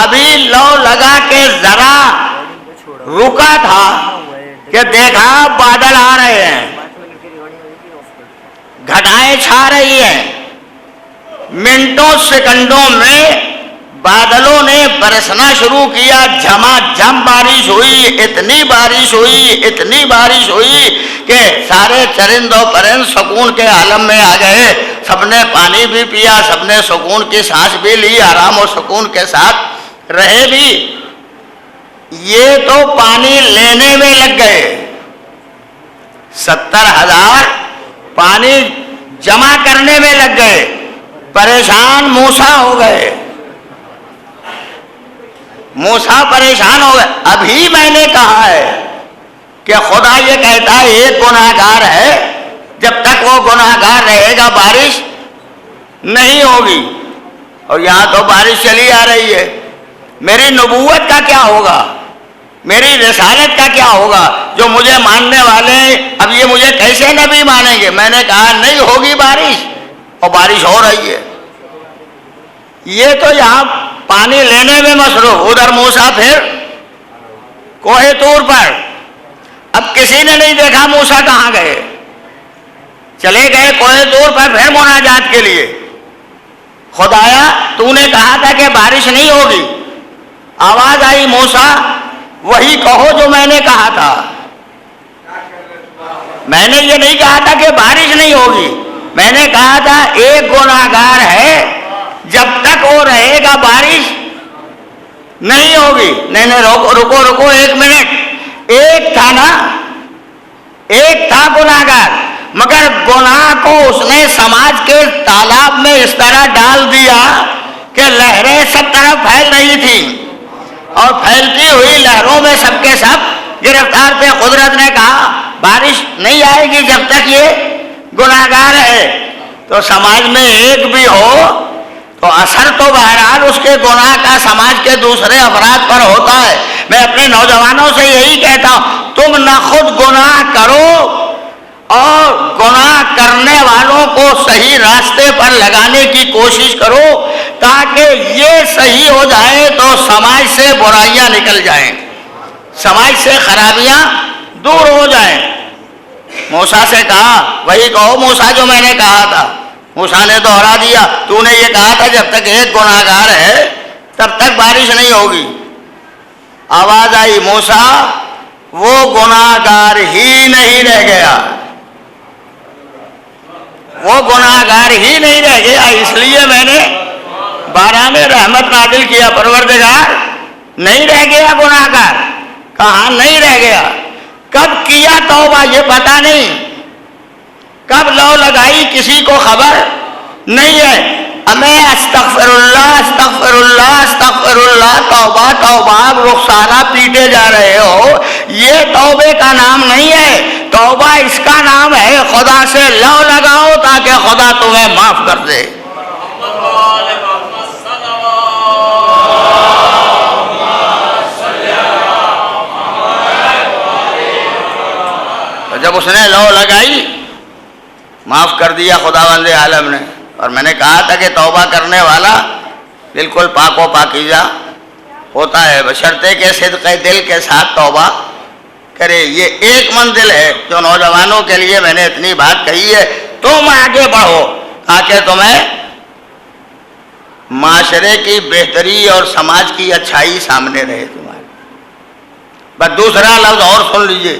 ابھی لو لگا کے ذرا رکا تھا کہ دیکھا بادل آ رہے ہیں، گھٹائیں چھا رہی ہیں، منٹوں سیکنڈوں میں بادلوں نے برسنا شروع کیا، جھما جھم بارش ہوئی، اتنی بارش ہوئی، اتنی بارش ہوئی کہ سارے چرند و پرند سکون کے عالم میں آ گئے۔ سب نے پانی بھی پیا، سب نے سکون کی سانس بھی لی، آرام و سکون کے ساتھ رہے بھی۔ یہ تو پانی لینے میں لگ گئے، 70,000 پانی جمع کرنے میں لگ گئے، پریشان موسیٰ ہو گئے، موسیٰ پریشان ہو گئے۔ ابھی میں نے کہا ہے کہ خدا یہ کہتا ہے ایک گناہگار ہے، جب تک وہ گناہگار رہے گا بارش نہیں ہوگی، اور یہاں تو بارش چلی آ رہی ہے، میری نبوت کا کیا ہوگا؟ میری رسالت کا کیا ہوگا؟ جو مجھے ماننے والے اب یہ مجھے کیسے نبی مانیں گے؟ میں نے کہا نہیں ہوگی بارش، اور بارش ہو رہی ہے۔ یہ تو یہاں پانی لینے میں مصروف، ادھر موسیٰ پھر کوہ طور پر۔ اب کسی نے نہیں دیکھا موسیٰ کہاں گئے، چلے گئے کوہ طور پر پھر مناجات کے لیے۔ خدایا تو نے کہا تھا کہ بارش نہیں ہوگی، آواز آئی موسیٰ وہی کہو جو میں نے کہا تھا، میں نے یہ نہیں کہا تھا کہ بارش نہیں ہوگی، میں نے کہا تھا ایک گناہگار ہے جب تک وہ رہے گا بارش نہیں ہوگی۔ نہیں رکو ایک منٹ، ایک تھا نا، ایک تھا گناہگار، مگر گناہ کو اس نے سماج کے تالاب میں اس طرح ڈال دیا کہ لہریں سب طرف پھیل رہی تھیں، اور پھیلتی ہوئی لہروں میں سب کے سب گرفتار تھے۔ قدرت نے کہا بارش نہیں آئے گی جب تک یہ گناہگار ہے۔ تو سماج میں ایک بھی ہو تو اثر تو بہرحال اس کے گناہ کا سماج کے دوسرے افراد پر ہوتا ہے۔ میں اپنے نوجوانوں سے یہی کہتا ہوں، تم نہ خود گناہ کرو اور گناہ کرنے والوں کو صحیح راستے پر لگانے کی کوشش کرو، تاکہ یہ صحیح ہو جائے تو سماج سے برائیاں نکل جائیں، سماج سے خرابیاں دور ہو جائیں۔ موسیٰ سے کہا وہی کہو موسیٰ جو میں نے کہا تھا۔ موسیٰ نے دوہرا دیا تو نے یہ کہا تھا جب تک ایک گناہگار ہے تب تک بارش نہیں ہوگی۔ آواز آئی موسیٰ وہ گناہگار ہی نہیں رہ گیا، وہ گناہگار ہی نہیں رہ گیا، اس لیے میں نے باران رحمت نازل کیا۔ پروردگار نہیں رہ گیا گناہگار، کہاں نہیں رہ گیا؟ کب کیا توبہ یہ پتہ نہیں، کب لو لگائی کسی کو خبر نہیں ہے۔ ہمیں استغفر اللہ استغفر اللہ استغفر اللہ، توبہ توبہ رخسارہ پیٹے جا رہے ہو، یہ توبے کا نام نہیں ہے، توبہ اس کا نام ہے خدا سے لو لگاؤ تاکہ خدا تمہیں معاف کر دے۔ جب اس نے لو لگائی معاف کر دیا خداوند عالم نے۔ اور میں نے کہا تھا کہ توبہ کرنے والا بالکل پاک و پاکیزہ ہوتا ہے، بشرطے کہ صدق دل کے ساتھ توبہ کرے۔ یہ ایک منزل ہے جو نوجوانوں کے لیے میں نے اتنی بات کہی ہے، تم آگے بڑھو تاکہ تمہیں معاشرے کی بہتری اور سماج کی اچھائی سامنے رہے تمہارے۔ بس دوسرا لفظ اور سن لیجئے،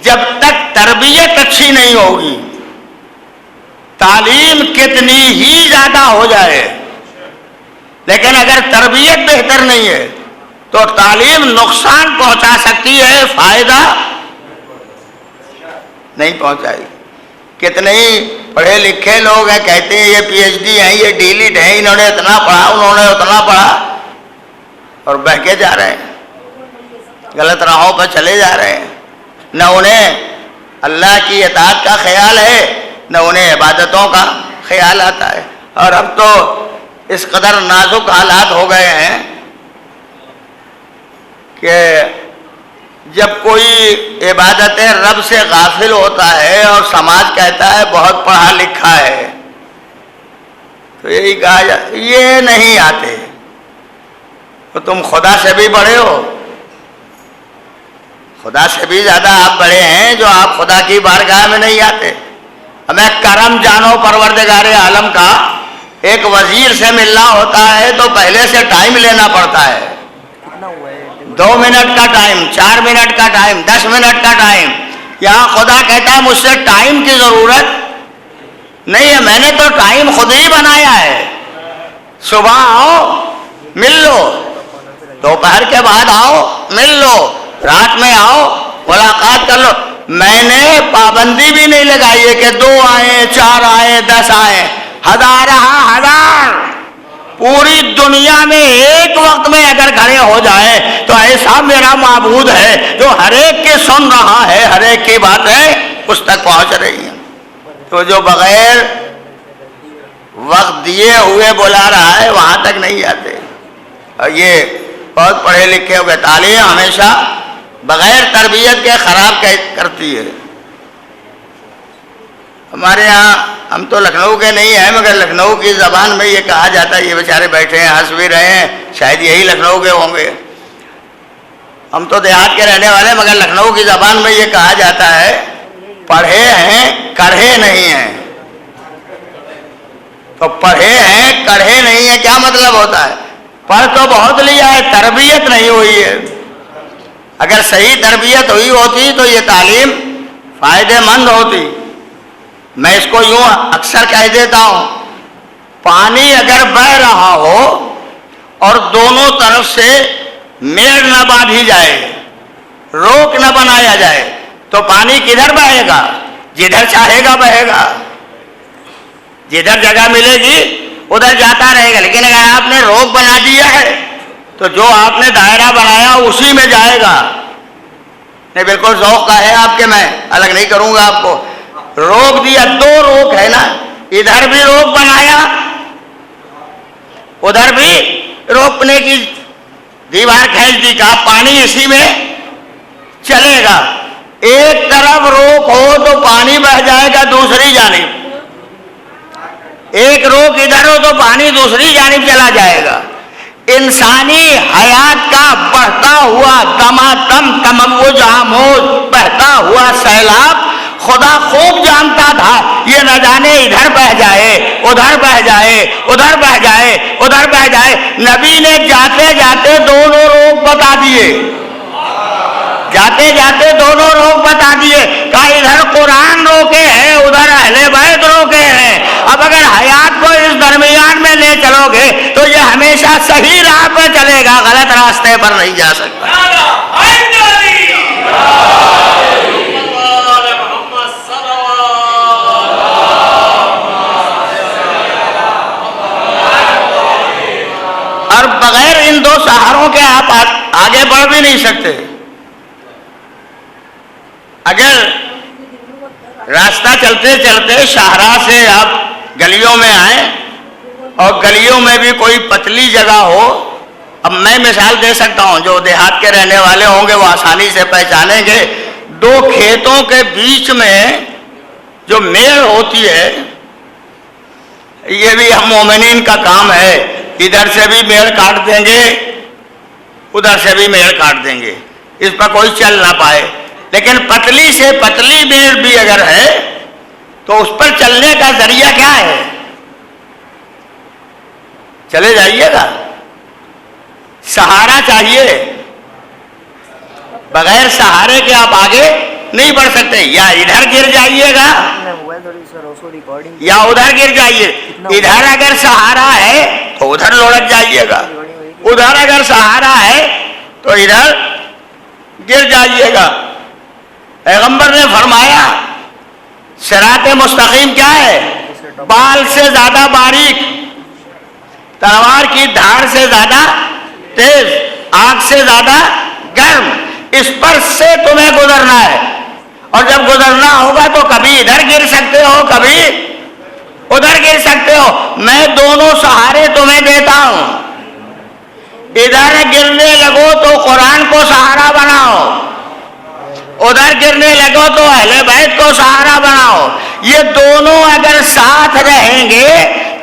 جب تک تربیت اچھی نہیں ہوگی، تعلیم کتنی ہی زیادہ ہو جائے، لیکن اگر تربیت بہتر نہیں ہے تو تعلیم نقصان پہنچا سکتی ہے، فائدہ نہیں پہنچائی۔ کتنے ہی پڑھے لکھے لوگ ہیں کہتے ہیں یہ پی ایچ ڈی ہیں، یہ ڈی لٹ ہیں، انہوں نے اتنا پڑھا انہوں نے اتنا پڑھا، اور بہکے جا رہے ہیں، غلط راہوں پر چلے جا رہے ہیں۔ نہ انہیں اللہ کی اطاعت کا خیال ہے، نہ انہیں عبادتوں کا خیال آتا ہے۔ اور اب تو اس قدر نازک حالات ہو گئے ہیں کہ جب کوئی عبادت رب سے غافل ہوتا ہے اور سماج کہتا ہے بہت پڑھا لکھا ہے، تو یہی کہا جاتا ہے یہ نہیں آتے، تو تم خدا سے بھی بڑے ہو، خدا سے بھی زیادہ آپ بڑے ہیں جو آپ خدا کی بارگاہ میں نہیں آتے۔ ہمیں کرم جانو پروردگار عالم کا، ایک وزیر سے ملنا ہوتا ہے تو پہلے سے ٹائم لینا پڑتا ہے، 2 منٹ کا ٹائم، 4 منٹ کا ٹائم، 10 منٹ کا ٹائم۔ یہاں خدا کہتا ہے مجھ سے ٹائم کی ضرورت نہیں ہے، میں نے تو ٹائم خود ہی بنایا ہے۔ صبح آؤ مل لو، دوپہر کے بعد آؤ مل لو، رات میں آؤ ملاقات کر لو۔ میں نے پابندی بھی نہیں لگائی ہے کہ 2 آئیں 4 آئیں 10 آئیں، ہزار پوری دنیا میں ایک وقت میں اگر کھڑے ہو جائیں تو ایسا میرا معبود ہے جو ہر ایک کی سن رہا ہے، ہر ایک کی باتیں اس تک پہنچ رہی ہیں۔ تو جو بغیر وقت دیے ہوئے بلا رہا ہے وہاں تک نہیں جاتے۔ اور یہ بہت پڑھے لکھے ہوئے، تعلیم ہمیشہ بغیر تربیت کے خراب کرتی ہے. ہمارے یہاں ہم تو لکھنؤ کے نہیں ہیں مگر لکھنؤ کی زبان میں یہ کہا جاتا ہے, یہ بیچارے بیٹھے ہیں ہنس بھی رہے ہیں, شاید یہی لکھنؤ کے ہوں گے. ہم تو دیہات کے رہنے والے مگر لکھنؤ کی زبان میں یہ کہا جاتا ہے پڑھے ہیں کڑھے نہیں ہیں. تو پڑھے ہیں کڑھے نہیں ہیں کیا مطلب ہوتا ہے؟ پڑھ تو بہت لیا ہے, تربیت نہیں ہوئی ہے. اگر صحیح تربیت ہوئی ہوتی تو یہ تعلیم فائدہ مند ہوتی. میں اس کو یوں اکثر کہہ دیتا ہوں, پانی اگر بہہ رہا ہو اور دونوں طرف سے میڑ نہ باندھی جائے, روک نہ بنایا جائے, تو پانی کدھر بہے گا؟ جدھر چاہے گا بہے گا, جدھر جگہ ملے گی ادھر جاتا رہے گا. لیکن اگر آپ نے روک بنا دیا ہے تو جو آپ نے دائرہ بنایا اسی میں جائے گا. نہیں بالکل ذوق کا ہے آپ کے, میں الگ نہیں کروں گا آپ کو. روک دیا, دو روک ہے نا, ادھر بھی روک بنایا ادھر بھی روکنے کی دیوار کھینچ دی, کہا پانی اسی میں چلے گا. ایک طرف روک ہو تو پانی بہہ جائے گا دوسری جانب, ایک روک ادھر ہو تو پانی دوسری جانب چلا جائے گا. انسانی حیات کا بڑھتا ہوا دمادم تموج آموز بہتا ہوا سیلاب خدا خوب جانتا تھا یہ نہ جانے ادھر بہہ جائے ادھر بہہ جائے ادھر بہہ جائے ادھر بہہ جائے. نبی نے جاتے جاتے دونوں روک بتا دیے, جاتے جاتے دونوں روک بتا دیے. کہا ادھر قرآن روکے ہیں ادھر اہل بیت روکے ہیں. اب اگر حیات کو اس درمیان میں لے چلو گے تو یہ ہمیشہ صحیح راہ پہ چلے گا, غلط راستے پر نہیں جا سکتا. اور بغیر ان دو سہاروں کے آپ آگے بڑھ بھی نہیں سکتے. اگر راستہ چلتے چلتے شاہراہ سے آپ گلیوں میں آئیں اور گلیوں میں بھی کوئی پتلی جگہ ہو, اب میں مثال دے سکتا ہوں, جو دیہات کے رہنے والے ہوں گے وہ آسانی سے پہچانیں گے. دو کھیتوں کے بیچ میں جو میڑ ہوتی ہے, یہ بھی ہم مومنین کا کام ہے, ادھر سے بھی میڑ کاٹ دیں گے ادھر سے بھی میڑ کاٹ دیں گے, اس پر کوئی چل نہ پائے. لیکن پتلی سے پتلی میڑ بھی اگر ہے تو اس پر چلنے کا ذریعہ کیا ہے؟ چلے جائیے گا, سہارا چاہیے. بغیر سہارے کے آپ آگے نہیں بڑھ سکتے. یا ادھر گر جائیے گا یا ادھر گر جائیے. ادھر اگر سہارا ہے تو ادھر لڑک جائیے گا, ادھر اگر سہارا ہے تو ادھر گر جائیے گا. پیغمبر نے فرمایا صراط مستقیم کیا ہے؟ بال سے زیادہ باریک, تلوار کی دھاڑ سے زیادہ تیز, آگ سے زیادہ گرم. اس پر سے تمہیں گزرنا ہے, اور جب گزرنا ہوگا تو کبھی ادھر گر سکتے ہو کبھی ادھر گر سکتے ہو. میں دونوں سہارے تمہیں دیتا ہوں. ادھر گرنے لگو تو قرآن کو سہارا بناؤ, ادھر گرنے لگو تو اہل بیت کو سہارا بناؤ. یہ دونوں اگر ساتھ رہیں گے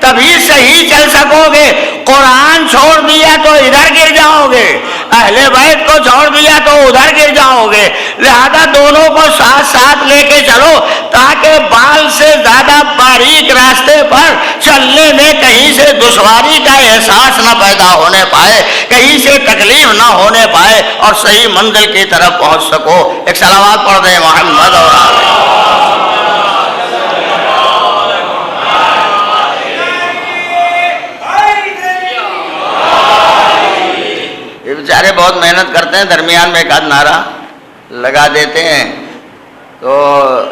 تبھی صحیح چل سکو گے. قرآن چھوڑ دیا تو ادھر گر جاؤ گے, اہل بیت کو چھوڑ دیا تو ادھر گر جاؤ گے. لہذا دونوں کو ساتھ ساتھ لے کے چلو تاکہ بال سے زیادہ باریک راستے پر چلنے میں کہیں سے دشواری کا احساس نہ پیدا ہونے پائے, کہیں سے تکلیف نہ ہونے پائے, اور صحیح منزل کی طرف پہنچ سکو. ایک صلوات پڑھ دیں محمد اور بیچارے بہت محنت کرتے ہیں, درمیان میں ایک آدھ نعرہ لگا دیتے ہیں. تو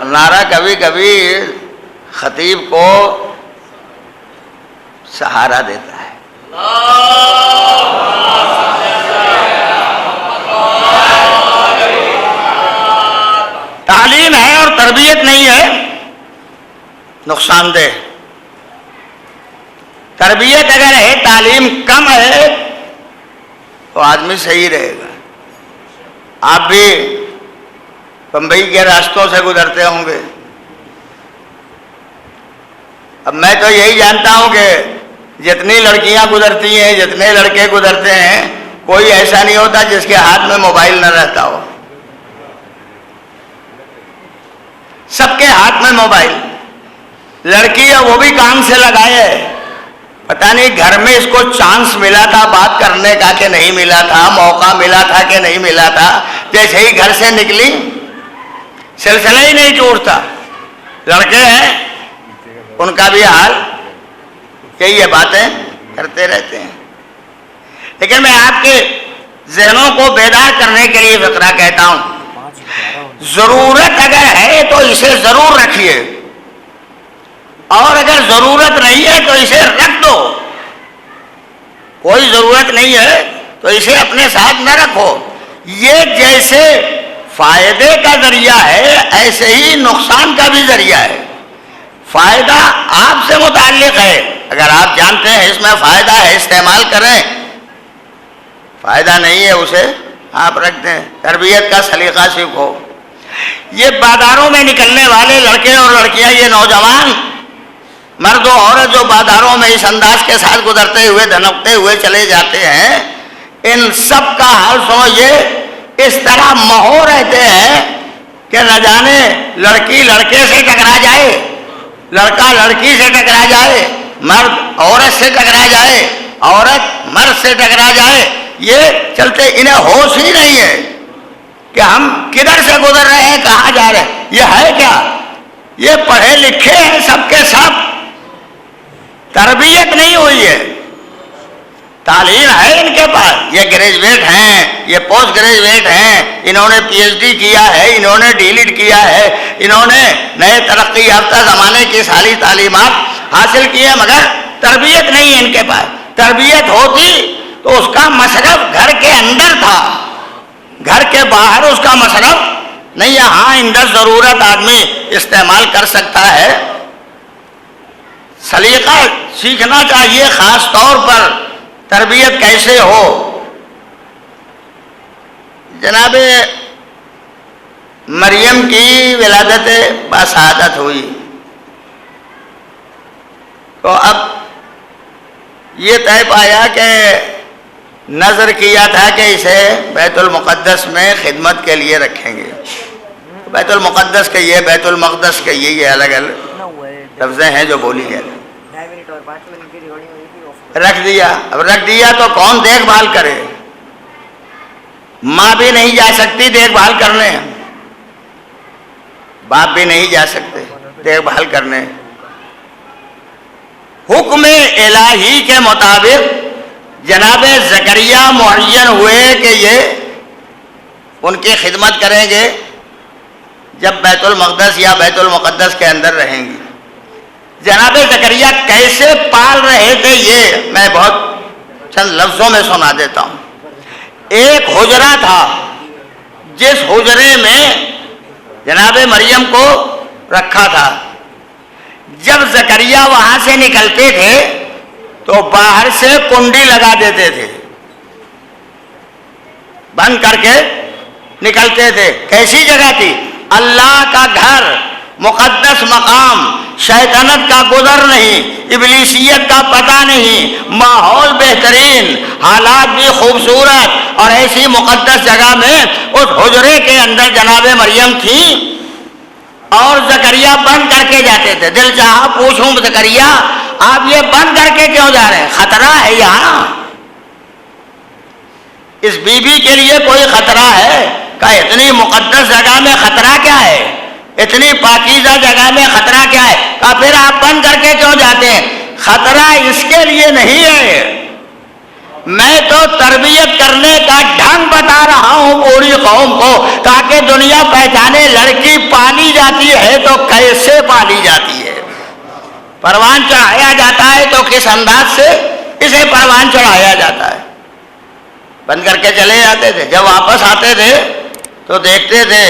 نعرہ کبھی کبھی خطیب کو سہارا دیتا ہے. تعلیم ہے اور تربیت نہیں ہے نقصان دہ. تربیت اگر ہے, تعلیم کم ہے تو آدمی صحیح رہے گا. آپ بھی بمبئی کے راستوں سے گزرتے ہوں گے. اب میں تو یہی جانتا ہوں کہ جتنی لڑکیاں گزرتی ہیں، جتنے لڑکے گزرتے ہیں، کوئی ایسا نہیں ہوتا جس کے ہاتھ میں موبائل نہ رہتا ہو. سب کے ہاتھ میں موبائل. لڑکی ہے وہ بھی کام سے لگائے. پتہ نہیں گھر میں اس کو چانس ملا تھا بات کرنے کا کہ نہیں ملا تھا، موقع ملا تھا کہ نہیں ملا تھا. جیسے ہی گھر سے نکلی سلسلہ ہی نہیں ٹوٹتا. لڑکے ہیں ان کا بھی حال یہی ہے، باتیں کرتے رہتے ہیں. لیکن میں آپ کے ذہنوں کو بیدار کرنے کے لیے فقرہ کہتا ہوں. ضرورت اگر ہے تو اسے ضرور رکھیے، اور اگر ضرورت نہیں ہے تو اسے رکھ دو. کوئی ضرورت نہیں ہے تو اسے اپنے ساتھ نہ رکھو. یہ جیسے فائدے کا ذریعہ ہے ایسے ہی نقصان کا بھی ذریعہ ہے. فائدہ آپ سے متعلق ہے، اگر آپ جانتے ہیں اس میں فائدہ ہے استعمال کریں. فائدہ نہیں ہے اسے آپ رکھ دیں. تربیت کا سلیقہ سیکھو. یہ بازاروں میں نکلنے والے لڑکے اور لڑکیاں، یہ نوجوان مرد و عورت جو بازاروں میں اس انداز کے ساتھ گزرتے ہوئے دھنکتے ہوئے چلے جاتے ہیں، ان سب کا حال سنو. یہ اس طرح مہو رہتے ہیں کہ نہ جانے لڑکی لڑکے سے ٹکرا جائے، لڑکا لڑکی سے ٹکرا جائے، مرد عورت سے ٹکرا جائے، عورت مرد سے ٹکرا جائے. یہ چلتے انہیں ہوش ہی نہیں ہے کہ ہم کدھر سے گزر رہے ہیں، کہاں جا رہے ہیں. یہ ہے کیا؟ یہ پڑھے لکھے ہیں سب کے سب، تربیت نہیں ہوئی ہے. تعلیم ہے ان کے پاس، یہ گریجویٹ ہیں، یہ پوسٹ گریجویٹ ہیں، انہوں نے پی ایچ ڈی کیا ہے، انہوں نے ڈی لٹ کیا ہے، انہوں نے نئے ترقی یافتہ زمانے کی ساری تعلیمات حاصل کی ہے، مگر تربیت نہیں ہے ان کے پاس. تربیت ہوتی تو اس کا مصرف گھر کے اندر تھا، گھر کے باہر اس کا مصرف نہیں. ہاں اندر ضرورت آدمی استعمال کر سکتا ہے. سلیقہ سیکھنا چاہیے، خاص طور پر تربیت کیسے ہو. جناب مریم کی ولادت باسعادت ہوئی تو اب یہ طے پایا کہ نظر کیا تھا کہ اسے بیت المقدس میں خدمت کے لیے رکھیں گے. بیت المقدس کے یہ، بیت المقدس کے یہ الگ الگ لفظیں ہیں جو بولی گئے. 2.5 منٹ اور 5 منٹ کی ریکارڈنگ ہوئی تھی. رکھ دیا. اب رکھ دیا تو کون دیکھ بھال کرے؟ ماں بھی نہیں جا سکتی دیکھ بھال کرنے، باپ بھی نہیں جا سکتے دیکھ بھال کرنے. حکم الہی کے مطابق جناب زکریا معین ہوئے کہ یہ ان کی خدمت کریں گے جب بیت المقدس یا بیت المقدس کے اندر رہیں گی. جناب زکریا کیسے پال رہے تھے یہ میں بہت چند لفظوں میں سنا دیتا ہوں. ایک حجرہ تھا، جس حجرے میں جناب مریم کو رکھا تھا. جب زکریا وہاں سے نکلتے تھے تو باہر سے کنڈی لگا دیتے تھے، بند کر کے نکلتے تھے. کیسی جگہ تھی؟ اللہ کا گھر، مقدس مقام، شیطنت کا گزر نہیں، ابلیسیت کا پتہ نہیں، ماحول بہترین، حالات بھی خوبصورت، اور ایسی مقدس جگہ میں اس حجرے کے اندر جناب مریم تھی اور زکریا بند کر کے جاتے تھے. دل چاہا پوچھوں زکریا آپ یہ بند کر کے کیوں جا رہے ہیں؟ خطرہ ہے یہاں؟ اس بی بی کے لیے کوئی خطرہ ہے؟ کہ اتنی مقدس جگہ میں خطرہ کیا ہے؟ اتنی پاکیزہ جگہ میں خطرہ کیا ہے؟ کہ پھر آپ بند کر کے کیوں جاتے ہیں؟ خطرہ اس کے لیے نہیں ہے، میں تو تربیت کرنے کا ڈھنگ بتا رہا ہوں پوری قوم کو، تاکہ دنیا پہچانے لڑکی پالی جاتی ہے تو کیسے پالی جاتی ہے، پروان چڑھایا جاتا ہے تو کس انداز سے اسے پروان چڑھایا جاتا ہے. بند کر کے چلے جاتے تھے. جب واپس آتے تھے تو دیکھتے تھے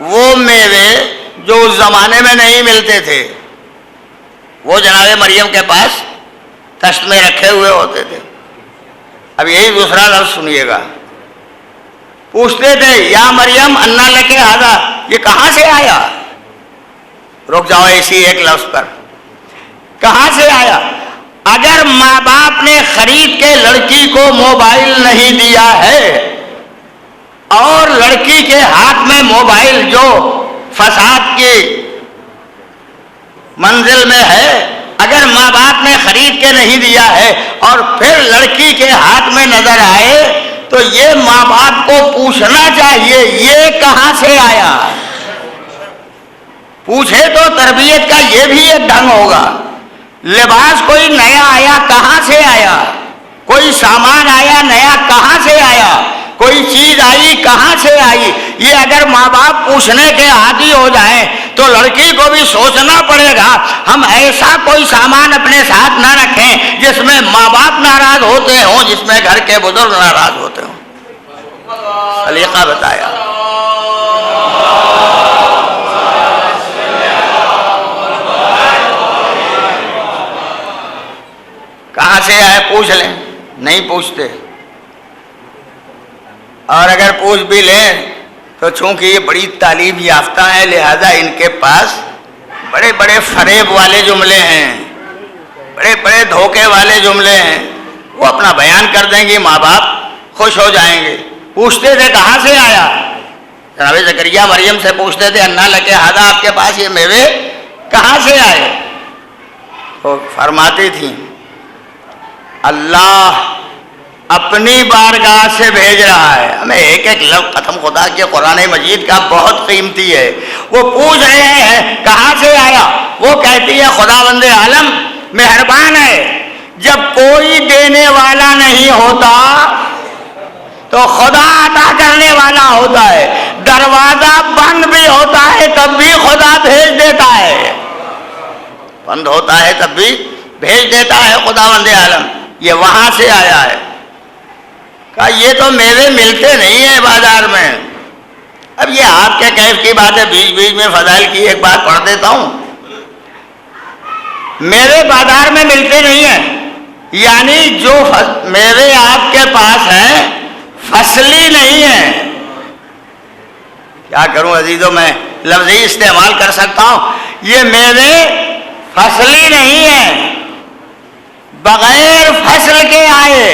وہ میوے جو اس زمانے میں نہیں ملتے تھے وہ جناب مریم کے پاس تشت میں رکھے ہوئے ہوتے تھے. اب یہی دوسرا لفظ سنیے گا. پوچھتے تھے یا مریم انا لکے ھذا، یہ کہاں سے آیا؟ رک جاؤ اسی ایک لفظ پر، کہاں سے آیا؟ اگر ماں باپ نے خرید کے لڑکی کو موبائل نہیں دیا ہے اور لڑکی کے ہاتھ میں موبائل جو فساد کی منزل میں ہے، اگر ماں باپ نے خرید کے نہیں دیا ہے اور پھر لڑکی کے ہاتھ میں نظر آئے تو یہ ماں باپ کو پوچھنا چاہیے یہ کہاں سے آیا۔ پوچھے تو تربیت کا یہ بھی ایک ڈھنگ ہوگا۔ لباس کوئی نیا آیا کہاں سے آیا، کوئی سامان آیا نیا کہاں سے آیا، کوئی چیز آئی کہاں سے آئی، یہ اگر ماں باپ پوچھنے کے عادی ہو جائیں تو لڑکی کو بھی سوچنا پڑے گا ہم ایسا کوئی سامان اپنے ساتھ نہ رکھیں جس میں ماں باپ ناراض ہوتے ہوں، جس میں گھر کے بزرگ ناراض ہوتے ہوں۔ سلیقہ بتایا۔ کہاں سے آئے پوچھ لیں، نہیں پوچھتے، اور اگر پوچھ بھی لیں تو چونکہ یہ بڑی تعلیم یافتہ ہیں لہذا ان کے پاس بڑے بڑے فریب والے جملے ہیں، بڑے بڑے دھوکے والے جملے ہیں، وہ اپنا بیان کر دیں گے، ماں باپ خوش ہو جائیں گے۔ پوچھتے تھے کہاں سے آیا، جناب زکریا مریم سے پوچھتے تھے انا لکے ھذا، آپ کے پاس یہ میوے کہاں سے آئے؟ تو فرماتی تھیں اللہ اپنی بارگاہ سے بھیج رہا ہے ہمیں۔ ایک ایک لفظ قسم خدا کے قرآن مجید کا بہت قیمتی ہے۔ وہ پوچھ رہے ہیں کہاں سے آیا، وہ کہتی ہے خداوند عالم مہربان ہے، جب کوئی دینے والا نہیں ہوتا تو خدا عطا کرنے والا ہوتا ہے، دروازہ بند بھی ہوتا ہے تب بھی خدا بھیج دیتا ہے، بند ہوتا ہے تب بھی بھیج دیتا ہے خداوند عالم۔ یہ وہاں سے آیا ہے۔ کہا یہ تو میوے ملتے نہیں ہیں بازار میں۔ اب یہ آپ کے کیف کی بات ہے، بیچ بیچ میں فضائل کی ایک بات پڑھ دیتا ہوں۔ میوے بازار میں ملتے نہیں ہیں، یعنی جو میوے آپ کے پاس ہیں فصلی نہیں ہیں۔ کیا کروں عزیزوں، میں لفظی استعمال کر سکتا ہوں، یہ میوے فصلی نہیں ہیں، بغیر فصل کے آئے،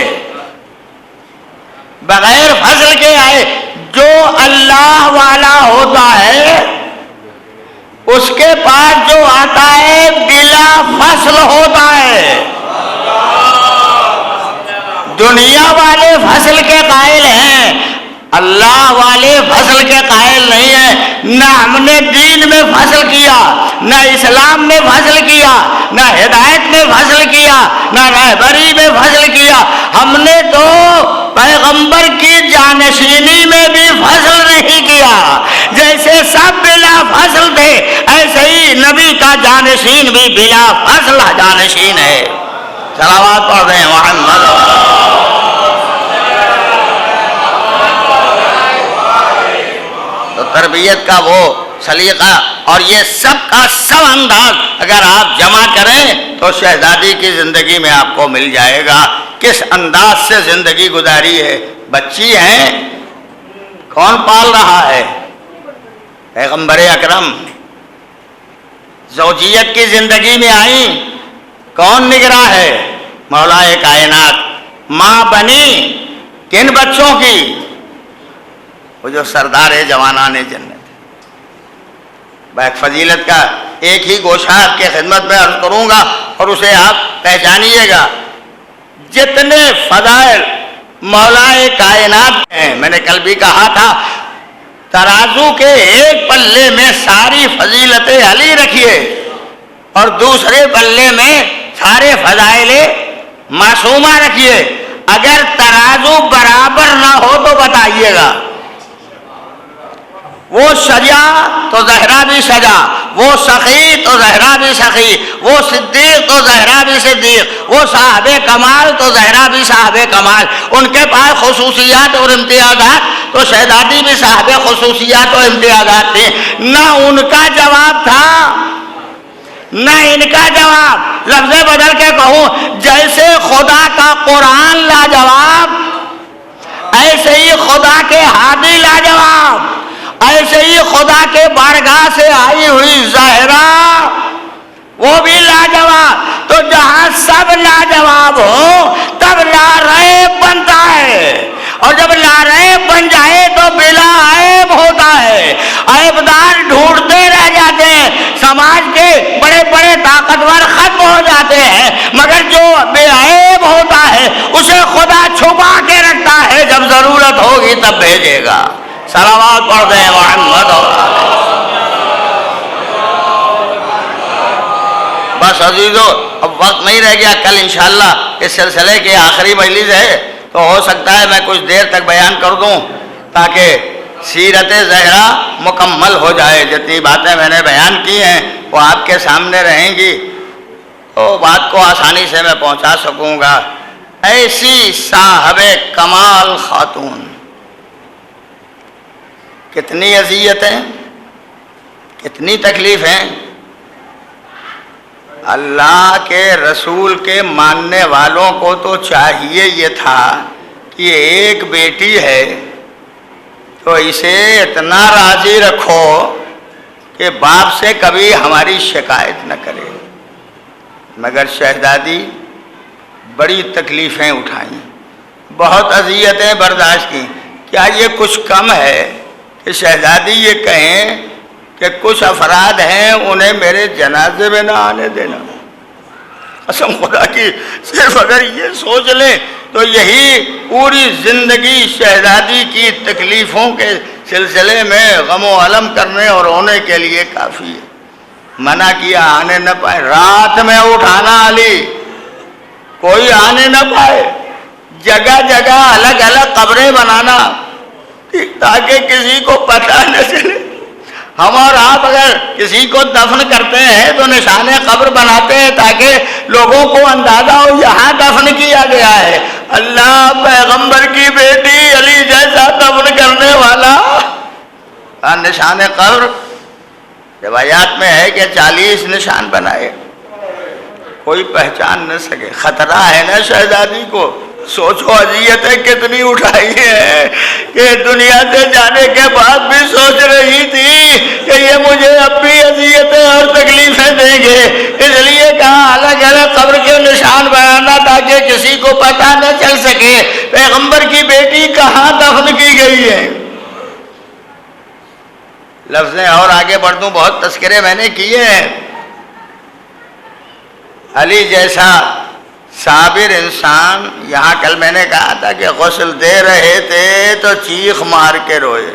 بغیر فصل کے آئے۔ جو اللہ والا ہوتا ہے اس کے پاس جو آتا ہے بلا فصل ہوتا ہے۔ دنیا والے فصل کے قائل ہیں، اللہ والے فصل کے قائل نہیں ہیں۔ نہ ہم نے دین میں فصل کیا، نہ اسلام میں فصل کیا، نہ ہدایت میں فصل کیا، نہ رہبری میں فصل کیا، ہم نے تو پیغمبر کی جانشینی میں بھی فصل نہیں کیا۔ جیسے سب بلا فصل تھے ایسے ہی نبی کا جانشین بھی بلا فصل جانشین ہے۔ صلوات پڑھ رہے ہیں محمد۔ تو تربیت کا وہ سلیقہ اور یہ سب کا سب انداز اگر آپ جمع کریں تو شہزادی کی زندگی میں آپ کو مل جائے گا کس انداز سے زندگی گزاری ہے۔ بچی ہیں، کون پال رہا ہے؟ پیغمبر اکرم۔ زوجیت کی زندگی میں آئیں، کون نگراں ہے؟ مولا کائنات۔ ماں بنی کن بچوں کی؟ وہ جو سردار جوانان جنت۔ بیک فضیلت کا ایک ہی گوشہ آپ کے خدمت میں عرض کروں گا اور اسے آپ پہچانیے گا۔ جتنے فضائل مولا کائنات ہیں، میں نے کل بھی کہا تھا ترازو کے ایک پلے میں ساری فضیلت علی رکھیے اور دوسرے پلے میں سارے فضائل معصومہ رکھیے، اگر ترازو برابر نہ ہو تو بتائیے گا۔ وہ سجا تو زہرا بھی سجا، وہ سخی تو زہرا بھی سخی، وہ صدیق تو زہرا بھی صدیق، وہ صاحب کمال تو زہرا بھی صاحب کمال۔ ان کے پاس خصوصیات اور امتیازات تو شہزادی بھی صاحب خصوصیات اور امتیازات تھے۔ نہ ان کا جواب تھا نہ ان کا جواب۔ لفظ بدل کے کہوں، جیسے خدا کا قرآن لاجواب ایسے ہی خدا کے ہادی وہ بھی لاجواب. تو جہاں سب لاجواب ہو تب لاریب بنتا ہے، اور جب لاریب بن جائے تو بلا عیب ہوتا ہے. عیبدار ڈھونڈتے رہ جاتے ہیں، سماج کے بڑے بڑے طاقتور ختم ہو جاتے ہیں، مگر جو بے عیب ہوتا ہے اسے خدا چھپا کے رکھتا ہے، جب ضرورت ہوگی تب بھیجے گا. صلوات پڑھ دیں محمد. بس عزیزو اب وقت نہیں رہ گیا، کل انشاءاللہ اس سلسلے کی آخری مجلس ہے، تو ہو سکتا ہے میں کچھ دیر تک بیان کر دوں تاکہ سیرت زہرا مکمل ہو جائے. جتنی باتیں میں نے بیان کی ہیں وہ آپ کے سامنے رہیں گی تو بات کو آسانی سے میں پہنچا سکوں گا. ایسی صاحب کمال خاتون، کتنی اذیتیں، کتنی تکلیفیں. اللہ کے رسول کے ماننے والوں کو تو چاہیے یہ تھا کہ ایک بیٹی ہے تو اسے اتنا راضی رکھو کہ باپ سے کبھی ہماری شکایت نہ کرے، مگر شہزادی بڑی تکلیفیں اٹھائیں، بہت اذیتیں برداشت کی. کیا یہ کچھ کم ہے کہ شہزادی یہ کہیں کہ کچھ افراد ہیں انہیں میرے جنازے میں نہ آنے دینا؟ قسم خدا کی صرف اگر یہ سوچ لیں تو یہی پوری زندگی شہزادی کی تکلیفوں کے سلسلے میں غم و علم کرنے اور ہونے کے لیے کافی ہے. منع کیا آنے نہ پائے، رات میں اٹھانا علی، کوئی آنے نہ پائے، جگہ جگہ الگ الگ قبریں بنانا تاکہ کسی کو پتہ نہ چلے. ہم اور آپ اگر کسی کو دفن کرتے ہیں تو نشان قبر بناتے ہیں تاکہ لوگوں کو اندازہ ہو یہاں دفن کیا گیا ہے. اللہ پیغمبر کی بیٹی علی جیسا دفن کرنے والا. نشان قبر روایات میں ہے کہ 40 نشان بنائے، کوئی پہچان نہ سکے. خطرہ ہے نا شہزادی کو. سوچو اذیتیں کتنی اٹھائی ہیں کہ دنیا سے جانے کے بعد بھی سوچ رہی تھی کہ یہ مجھے اب بھی اذیتیں اور تکلیفیں دیں گے، اس لیے کہا الگ الگ قبر کے نشان بنانا تاکہ کسی کو پتہ نہ چل سکے پیغمبر کی بیٹی کہاں دفن کی گئی ہے. لفظیں اور آگے بڑھ دوں، بہت تذکرے میں نے کیے ہیں. علی جیسا صابر انسان، یہاں کل میں نے کہا تھا کہ غسل دے رہے تھے تو چیخ مار کے روئے.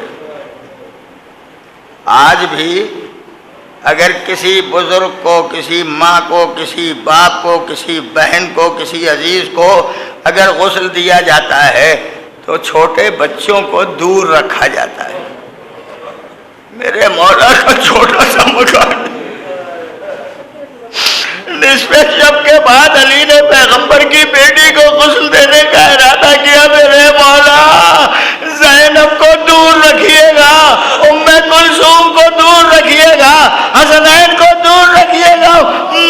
آج بھی اگر کسی بزرگ کو، کسی ماں کو، کسی باپ کو، کسی بہن کو، کسی عزیز کو اگر غسل دیا جاتا ہے تو چھوٹے بچوں کو دور رکھا جاتا ہے. میرے مولا کا چھوٹا سا مکان، نصف شب کے بعد علی نے پیغمبر کی بیٹی کو غسل دینے کا ارادہ کیا. میرے مولا زینب کو دور رکھیے گا، ام کلثوم کو دور رکھیے گا، حسنین کو دور رکھیے گا.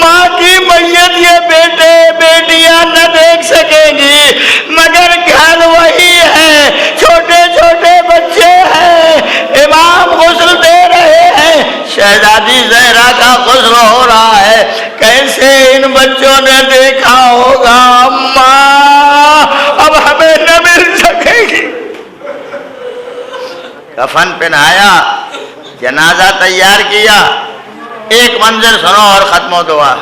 ماں کی میت یہ بیٹے بیٹیاں نہ دیکھ سکیں گی، مگر گھر وہی ہے، چھوٹے چھوٹے بچے ہیں، امام غسل دے رہے ہیں، شہزادی زہرا کا غسل ہو رہا ہے. کیسے ان بچوں نے دیکھا ہوگا اماں اب ہمیں نہ مل سکے گی. کفن پہنایا، جنازہ تیار کیا. ایک منظر سنو اور ختم و دعا.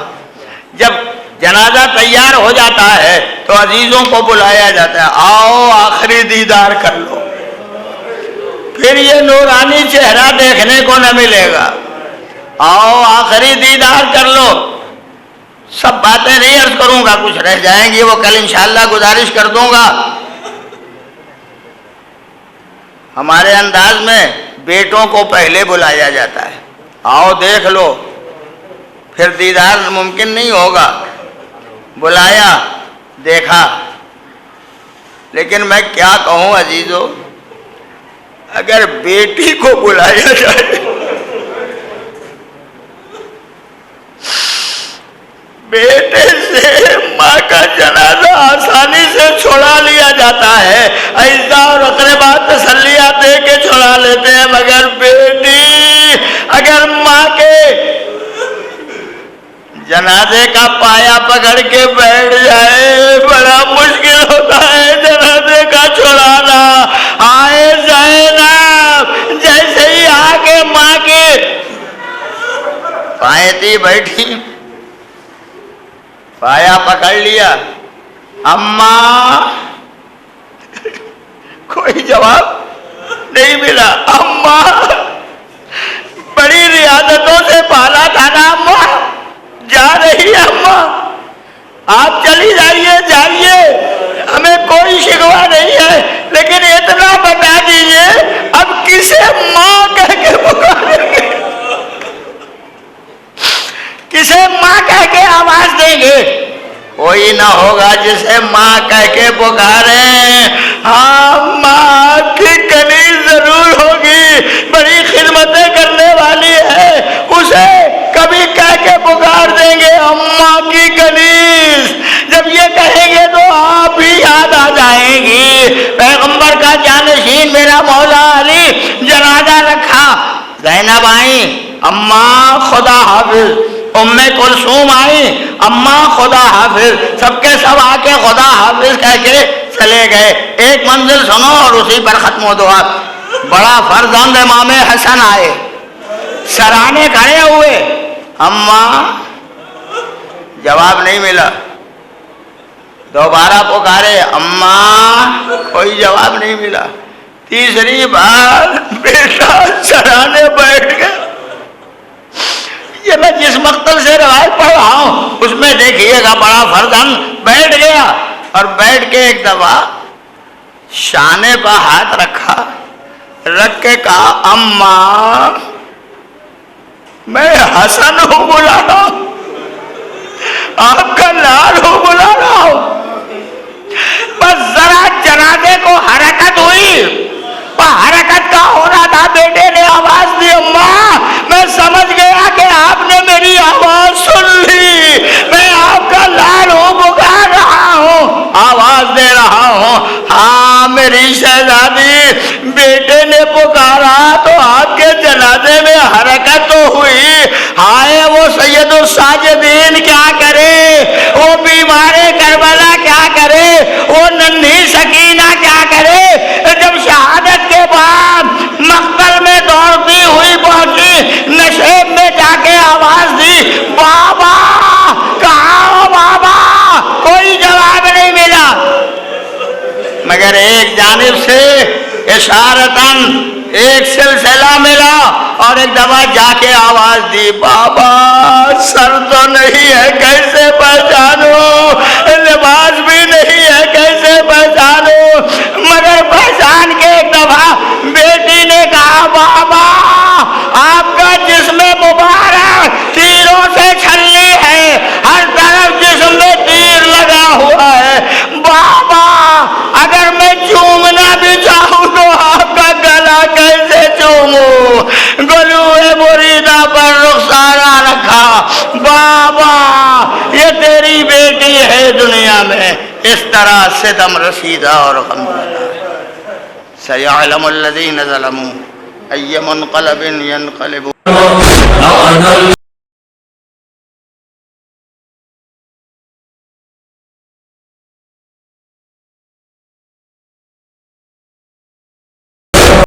جب جنازہ تیار ہو جاتا ہے تو عزیزوں کو بلایا جاتا ہے، آؤ آخری دیدار کر لو. پھر یہ نورانی چہرہ دیکھنے کو نہ ملے گا. آؤ آخری دیدار کر لو. سب باتیں نہیں عرض کروں گا، کچھ رہ جائیں گی وہ کل انشاءاللہ گزارش کر دوں گا. ہمارے انداز میں بیٹوں کو پہلے بلایا جاتا ہے، آؤ دیکھ لو، پھر دیدار ممکن نہیں ہوگا. بلایا، دیکھا. لیکن میں کیا کہوں عزیزو، اگر بیٹی کو بلایا جائے، بیٹے سے ماں کا جنازہ آسانی سے چھوڑا لیا جاتا ہے، اعزاء اور اقرباء تسلیات دے کے چھوڑا لیتے ہیں، مگر بیٹی اگر ماں کے جنازے کا پایا پکڑ کے بیٹھ جائے، بڑا مشکل ہوتا ہے جنازے کا چھڑانا۔ آئے زینب جیسے ہی آ کے ماں کے پائے تھی بیٹھی، پایا پکڑ لیا، اماں، کوئی جواب نہیں ملا۔ اماں بڑی ریاضتوں سے پالا تھا نا، اماں جا رہی ہے، اماں آپ چلی جائیے، جائیے، ہمیں کوئی شکوہ نہیں ہے، لیکن اتنا بتا دیجئے اب کسے ماں کہہ کے پکاریں گے، کسے ماں کہہ کے آواز دیں گے؟ کوئی نہ ہوگا جسے ماں کہہ کے پکاریں۔ ہاں ماں کی کنیز ضرور ہوگی، بڑی خدمتیں کرنے والی ہے، اسے کبھی کہہ کے پکار دیں گے اماں کی کنیز۔ جب یہ کہیں گے تو آپ بھی یاد آ جائیں گی۔ پیغمبر کا جانشین میرا مولا علی جنازہ رکھا، زینب آئیں، اماں خدا حافظ، ام کلثوم آئی، اماں خدا حافظ، سب کے سب آ کے خدا حافظ کہہ کے چلے گئے۔ ایک منزل سنو اور اسی پر ختم ہو دعا۔ بڑا فرزند امام حسن آئے، سرانے کھڑے ہوئے، اماں، جواب نہیں ملا، دوبارہ پکارے، اماں، کوئی جواب نہیں ملا، تیسری بار بیٹا سرانے بیٹھ گئے۔ یہ میں جس مقتل سے روایت پڑھ رہا ہوں اس میں دیکھیے گا، بڑا فرزند بیٹھ گیا اور بیٹھ کے ایک دفعہ شانے پر ہاتھ رکھا، رکھ کے کہا، اماں میں حسن ہوں بلا رہا ہوں، آپ کا لال ہوں بلا رہا ہوں۔ بس ذرا جنازے کو حرکت ہوئی، حرکت کا ہونا تھا، بیٹے نے آواز دی، اماں میں سمجھ گیا کہ آپ نے میری آواز سن لی، میں آپ کا لال ہوں، پکار رہا ہوں، آواز دے رہا ہوں۔ ہاں میری شہزادی، بیٹے نے پکارا تو آپ کے جنازے میں حرکت تو ہوئی، ہائے وہ سید الساجدین کیا کرے، وہ بیمار کربلا کیا کرے، وہ ننھی سکینہ کیا کرے، جب شہادت کے بعد مقتل میں دوڑتی ہوئی پہنچی، نشیب میں جا کے آواز دی، بابا کہاں ہو بابا، کوئی جواب نہیں ملا، مگر ایک جانب سے اشارتاً ایک سلسلہ ملا اور ایک دفعہ جا کے آواز دی، بابا سر تو نہیں ہے کیسے پہچانوں، لباس بھی نہیں ہے کیسے پہچانوں، مگر پہچان کے ایک دفعہ بیٹی نے کہا، بابا آپ کا جسم مبارک تیروں سے چھلی ہے، ہر طرف جسم میں تیر لگا ہوا ہے، بابا اگر میں چومنا بھی چاہوں تو آپ کا گلا کیسے چوموں، گلوئے مریدہ پر رخسارہ رکھا، بابا یہ تیری بیٹی ہے دنیا میں اس طرح ستم رسیدہ اور غمزدہ۔ سَيَعْلَمُ الَّذِينَ ظَلَمُوا أَيَّ مُنْقَلَبٍ يَنْقَلِبُونَ۔